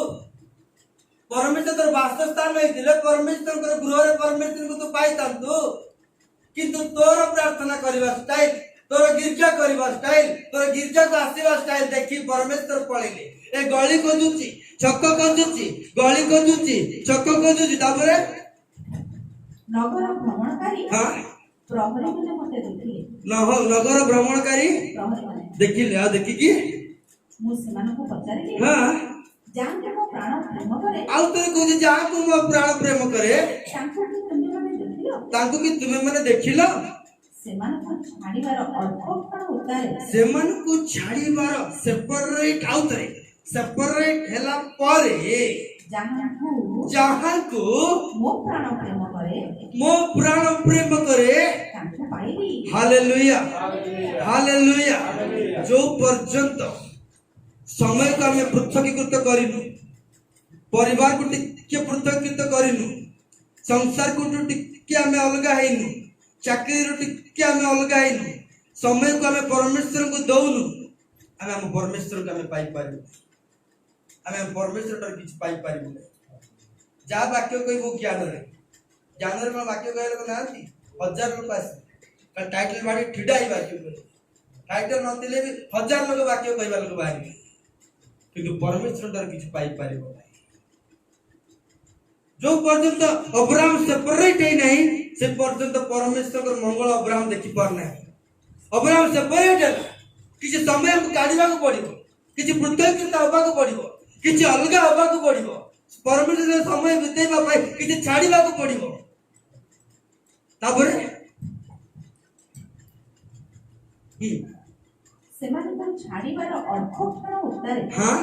A: ପରମେଶ୍ୱର ତୋର ବାସସ୍ଥାନ ହେଇଥିଲେ ପରମେଶ୍ୱରଙ୍କର ଗୃହରେ ପରମେଶ୍ୱରଙ୍କୁ ତୁ ପାଇଥାନ୍ତୁ। କିନ୍ତୁ ତୋର ପ୍ରାର୍ଥନା କରିବା ଷ୍ଟାଇଲ, ତୋର ଗିର୍ଜା କରିବା ଷ୍ଟାଇଲ, ତୋର ଗିର୍ଜାକୁ ଆସିବା ଷ୍ଟାଇଲ ଦେଖି ପରମେଶ୍ୱର ପଳେଇଲେ। ଏ ଗଳି ଖୋଜୁଛି, ଛକ ଖୋଜୁଛି, ଗଳି ଖୋଜୁଛି, ଛକ ଖୋଜୁଛି। ତାପରେ
C: ନଗର ଭ୍ରମଣକାରୀ
A: ହଁ
C: ପ୍ରହରୀମାନେ ମତେ ଦେଖିଲେ।
A: ନଗର ଭ୍ରମଣକାରୀ
C: ପ୍ରହରୀମାନେ
A: ଦେଖିଲେ। ଆଉ ଦେଖିକି
C: ମୁଁ ସେମାନଙ୍କୁ ପଚାରିଲି
A: ହଁ
C: ଯାହାକୁ ମୋ ପ୍ରାଣ ପ୍ରେମ କରେ
A: ଆଉ ଥରେ କହୁଛି, ଯାହାକୁ ମୋ ପ୍ରାଣ ପ୍ରେମ କରେ
C: ତାଙ୍କୁ କି ତୁମେମାନେ ଦେଖିଲ?
A: ତାଙ୍କୁ କି ତୁମେ ମାନେ ଦେଖିଲ?
C: ସେମାନଙ୍କୁ ଛାଡ଼ିବାର ଅଳ୍ପ କ୍ଷଣ ଉତ୍ତାରେ
A: ସେମାନଙ୍କୁ ଛାଡ଼ିବାର ସେପରେଟ, ଆଉ ଥରେ ସେପରେଟ ହେଲା ପରେ ଯାହାକୁ
C: ମୋ ପ୍ରାଣ ପ୍ରେମ କରେ
A: ମୋ ପ୍ରାଣ ପ୍ରେମ କରେ
C: ତାଙ୍କୁ ପାଇଲି।
A: Hallelujah hallelujah. ଯୋଉ ପର୍ଯ୍ୟନ୍ତ ସମୟକୁ ଆମେ ପୃଥକୀକୃତ କରିନୁ, ପରିବାରକୁ ଟିକେ ପୃଥକୀକୃତ କରିନୁ, ସଂସାରକୁ ଟିକେ ଆମେ ଅଲଗା ହେଇନୁ, ଚାକିରିରୁ ଟିକେ ଆମେ ଅଲଗା ହେଇନୁ, ସମୟକୁ ଆମେ ପରମେଶ୍ୱରଙ୍କୁ ଦଉନୁ, ଆମେ ଆମ ପରମେଶ୍ୱରକୁ ଆମେ ପାଇପାରିବୁ। ଆମେ ପରମେଶ୍ୱର ଠାରୁ କିଛି ପାଇପାରିବୁ ନାହିଁ। ଯାହା ବାକ୍ୟ କହିବୁ ଜ୍ଞାନରେ, ଜ୍ଞାନରେ କଣ ବାକ୍ୟ କହିବା ଲୋକ ନାହାନ୍ତି? 1000 ଲୋକ ଆସିବେ, ଟାଇଟଲ ବାଡି ଠିଡା ହେଇ ବାକ୍ୟ କହିବେ। ଟାଇଟଲ ନଥିଲେ ବି 1000 ଲୋକ ବାକ୍ୟ କହିବା ଲୋକ ବାହାରିବେ, କିନ୍ତୁ ପରମେଶ୍ୱର ଠାରୁ କିଛି ପାଇପାରିବ ନାହିଁ। ଯୋଉ ପର୍ଯ୍ୟନ୍ତ ଅବ୍ରାହମ ସେପରେଟ ହେଇନାହିଁ, ସେ ପର୍ଯ୍ୟନ୍ତ ପରମେଶ୍ୱରଙ୍କର ମଙ୍ଗଳ ଅବ୍ରାହମ ଦେଖିପାରୁନାହିଁ। ଅବ୍ରାହମ ସେପରେଟ ହେଲା, କିଛି ସମୟକୁ କାଢିବାକୁ ପଡିବ, କିଛି ପୃଥକୀକୃତ ହବାକୁ ପଡିବ, କିଛି ଅଲଗା ହବାକୁ ପଡିବ, ପରମେଶ୍ୱର ସମୟ ବିତେଇବା ପାଇଁ କିଛି ଛାଡିବାକୁ ପଡିବ। ତାପରେ
C: ସେମାନଙ୍କୁ ଛାଡ଼ିବାର ଅଳ୍ପ କ୍ଷଣ ଉତ୍ତାରେ
A: ହଁ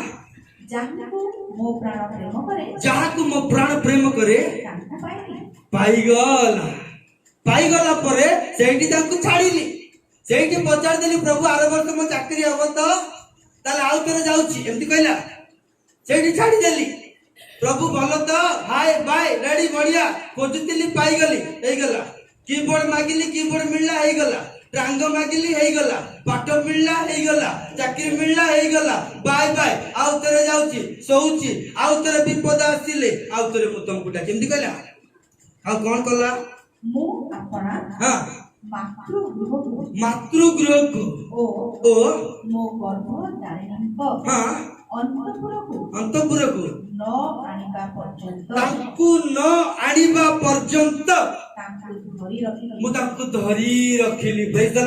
C: ଯାହାକୁ ମୋ ପ୍ରାଣ ପ୍ରେମ କରେ
A: ଯାହାକୁ ମୋ ପ୍ରାଣ ପ୍ରେମ କରେ
C: ତାଙ୍କୁ ପାଇଲି।
A: ପାଇଗଲା। ପାଇଗଲା ପରେ ସେଇଠି ତାଙ୍କୁ ଛାଡିଲି, ସେଇଠି ପଚାରିଦେଲି, ପ୍ରଭୁ ଆର ବର୍ଷ ମୋ ଚାକିରି ହବ ତ? ତାହେଲେ ଆଉ ଥରେ ଯାଉଛି, ଏମିତି କହିଲା। ସେଇଠି ଛାଡିଦେଲି। ପ୍ରଭୁ ଭଲ ତ? ହାय ବାଇ ରେଡି, ବଢିଆ, ଖୋଜୁଥିଲି ପାଇଗଲି, ହେଇଗଲା। कीबोर्ड मागिली कीबोर्ड मिलला हे गला टांग मागिली हे गला पाठ मिलला हे गला चाकरी मिलला हे गला बाय बाय आउ तेरे जाउची सोउची आउ तेरे विपद आसिले आउ तेरे मु तुमको डा केमती कहला आ कोन कला
C: ମୁଁ ଆପଣା
A: हां
C: ମାତୃଗୃହକୁ
A: को
C: ଓ
A: ओ
C: ମୋ ଗର୍ଭଧାରିଣୀଙ୍କ
A: हां
C: ଅନ୍ତଃପୁରକୁ
A: को
C: ନ ଆଣିବା ପର୍ଯ୍ୟନ୍ତ
A: ताकू न आनिबा पर्यंत
C: ତାଙ୍କୁ ଧରି ରଖିଲି
A: मु ताकू धरी रखिली प्रेज द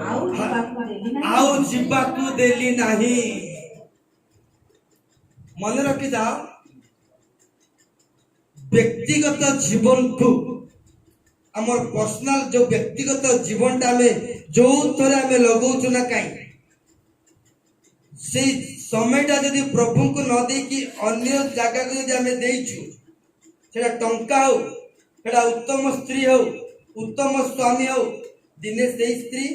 C: ଆଉ
A: लॉर्ड
C: ଯିବାକୁ ଦେଲି ନାହିଁ।
A: आउ जीवाकू देली नाही मन रखी जाओ व्यक्तिगत जीवन को हमर पर्सनल जो व्यक्तिगत जीवन टा में जो थरे हमें लगाउछु ना काई से समयटा यदि प्रभु को न दे कि अन्य जगह को यदि हमें देइछु सेटा टंका हो सेटा उत्तम स्त्री हो उत्तम स्वामी हो दिने से स्त्री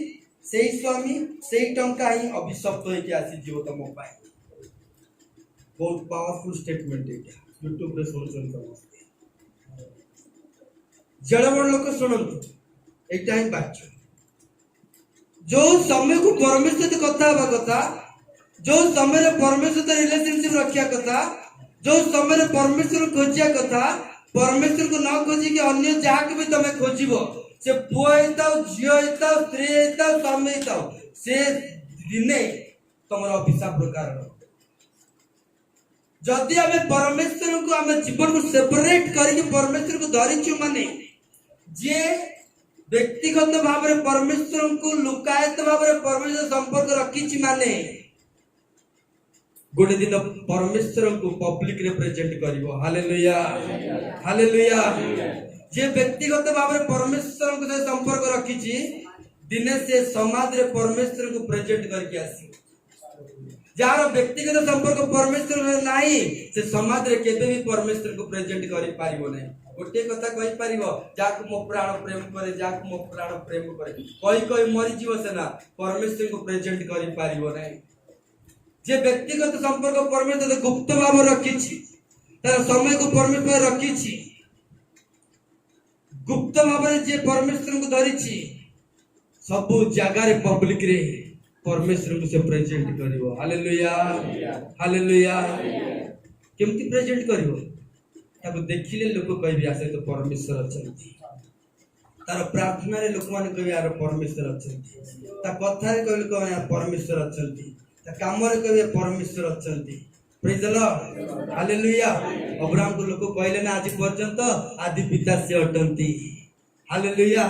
A: से स्वामी से टंका ही अभिशप्त होके आसी जीव तम पाए बहुत पावरफुल स्टेटमेंट है यूट्यूब रे सुनछन समस्त जड़ बड़ लोक सुनंतु एटा ही बात जो समय को परमेश्वर से कथा हवा कथा जो समय परमेश्वर से रिलेशनशिप रखिया कथा जो समय परमेश्वर खोजिया कथा परमेश्वर को न खोजी कि अन्य जहाँ भी तमें खोजिबो से पुओ हेताओ झियो हेताओ स्त्री हेताओ स्वामी हेताओ से दिने तमर अभिशाप प्रकार जदि आमे परमेश्वर को आमे जीवन को सेपरेट करके परमेश्वर को धरिछु माने जे व्यक्तिगत भाव में परमेश्वर को लुकायत भाव में परमेश्वर संपर्क रखिछि माने गोटे दिन परमेश्वर को पब्लिक रिप्रेजेंट करिवो हालेलुया हालेलुया जे व्यक्तिगत भाव में परमेश्वर को संपर्क रखिछि दिने से समाज रे परमेश्वर को प्रेजेंट करके आसी जार व्यक्तिगत संपर्क परमेश्वर नाही से समाज रे केबे भी परमेश्वर को प्रेजेंट करि पारिबो नै गोटे कथा कहि पारिबो जाक मो प्राण प्रेम करे जाक मो प्राण प्रेम करे कोई मरि जीव सेना परमेश्वर को प्रेजेंट करि पारिबो नै जे व्यक्तिगत संपर्क परमेश्वर गुप्त भाव रखिछि तार समय को परमेश्वर रखिछि गुप्त भाव रे जे परमेश्वर को धरिछि सब जगह रे पब्लिक रे परमेश्वर को से प्रेजेंट करिवो हालेलुया हालेलुया केमती प्रेजेंट करिवो ताको देखिले लोक कहबी आसे तो परमेश्वर अछंती तार प्रार्थना रे लोक माने कहबी यार परमेश्वर अछंती ता कथा रे कहले को यार परमेश्वर अछंती ता काम रे कहबी परमेश्वर अछंती praise the Lord hallelujah Abraham को लोक कहले ना आज पर्यंत आदि पिता से अटंती हालेलुया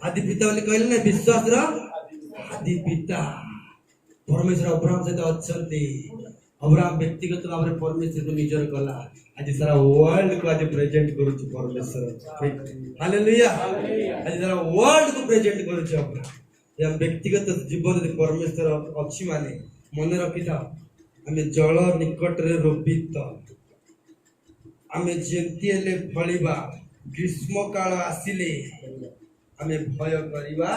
A: आदि पिता बोले कहले ना विश्वास रो आदि पिता परमेश्वर अब्राहम से अछंती अब्राहम व्यक्तिगत भाव में परमेश्वर को निजर कला आज सारा वर्ल्ड को आज प्रेजेंट करूछ परमेश्वर हालेलुया आज सारा वर्ल्ड को प्रेजेंट करूछ अब्राहम या व्यक्तिगत जीवन रे परमेश्वर अछि माने मन रखि था हमें जल निकट रे रोपित हमें जेंती ले फळिबा ग्रीष्म काल आसिले हमें भय करिबा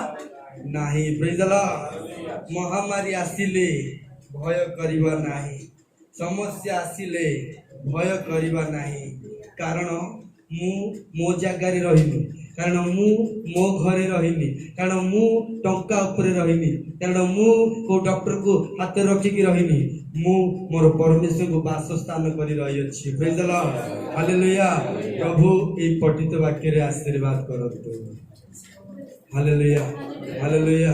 A: नाही प्रेज द लॉर्ड महामारी आसिले भय करिबा नाही समस्या आसिले भय करिबा नाही कारण मु मो जगारी रहिनी कारण मु मो घरे रहिनी कारण मु टंका ऊपर रहिनी कारण मु को डॉक्टर को हाथ रखी की रहिनी मु मोर परमेश्वर को वासस्थान करी रही अछि प्रेज द लॉर्ड हालेलुया प्रभु ए पठित वाक्य रे आशीर्वाद करत हालेलुया हालेलुया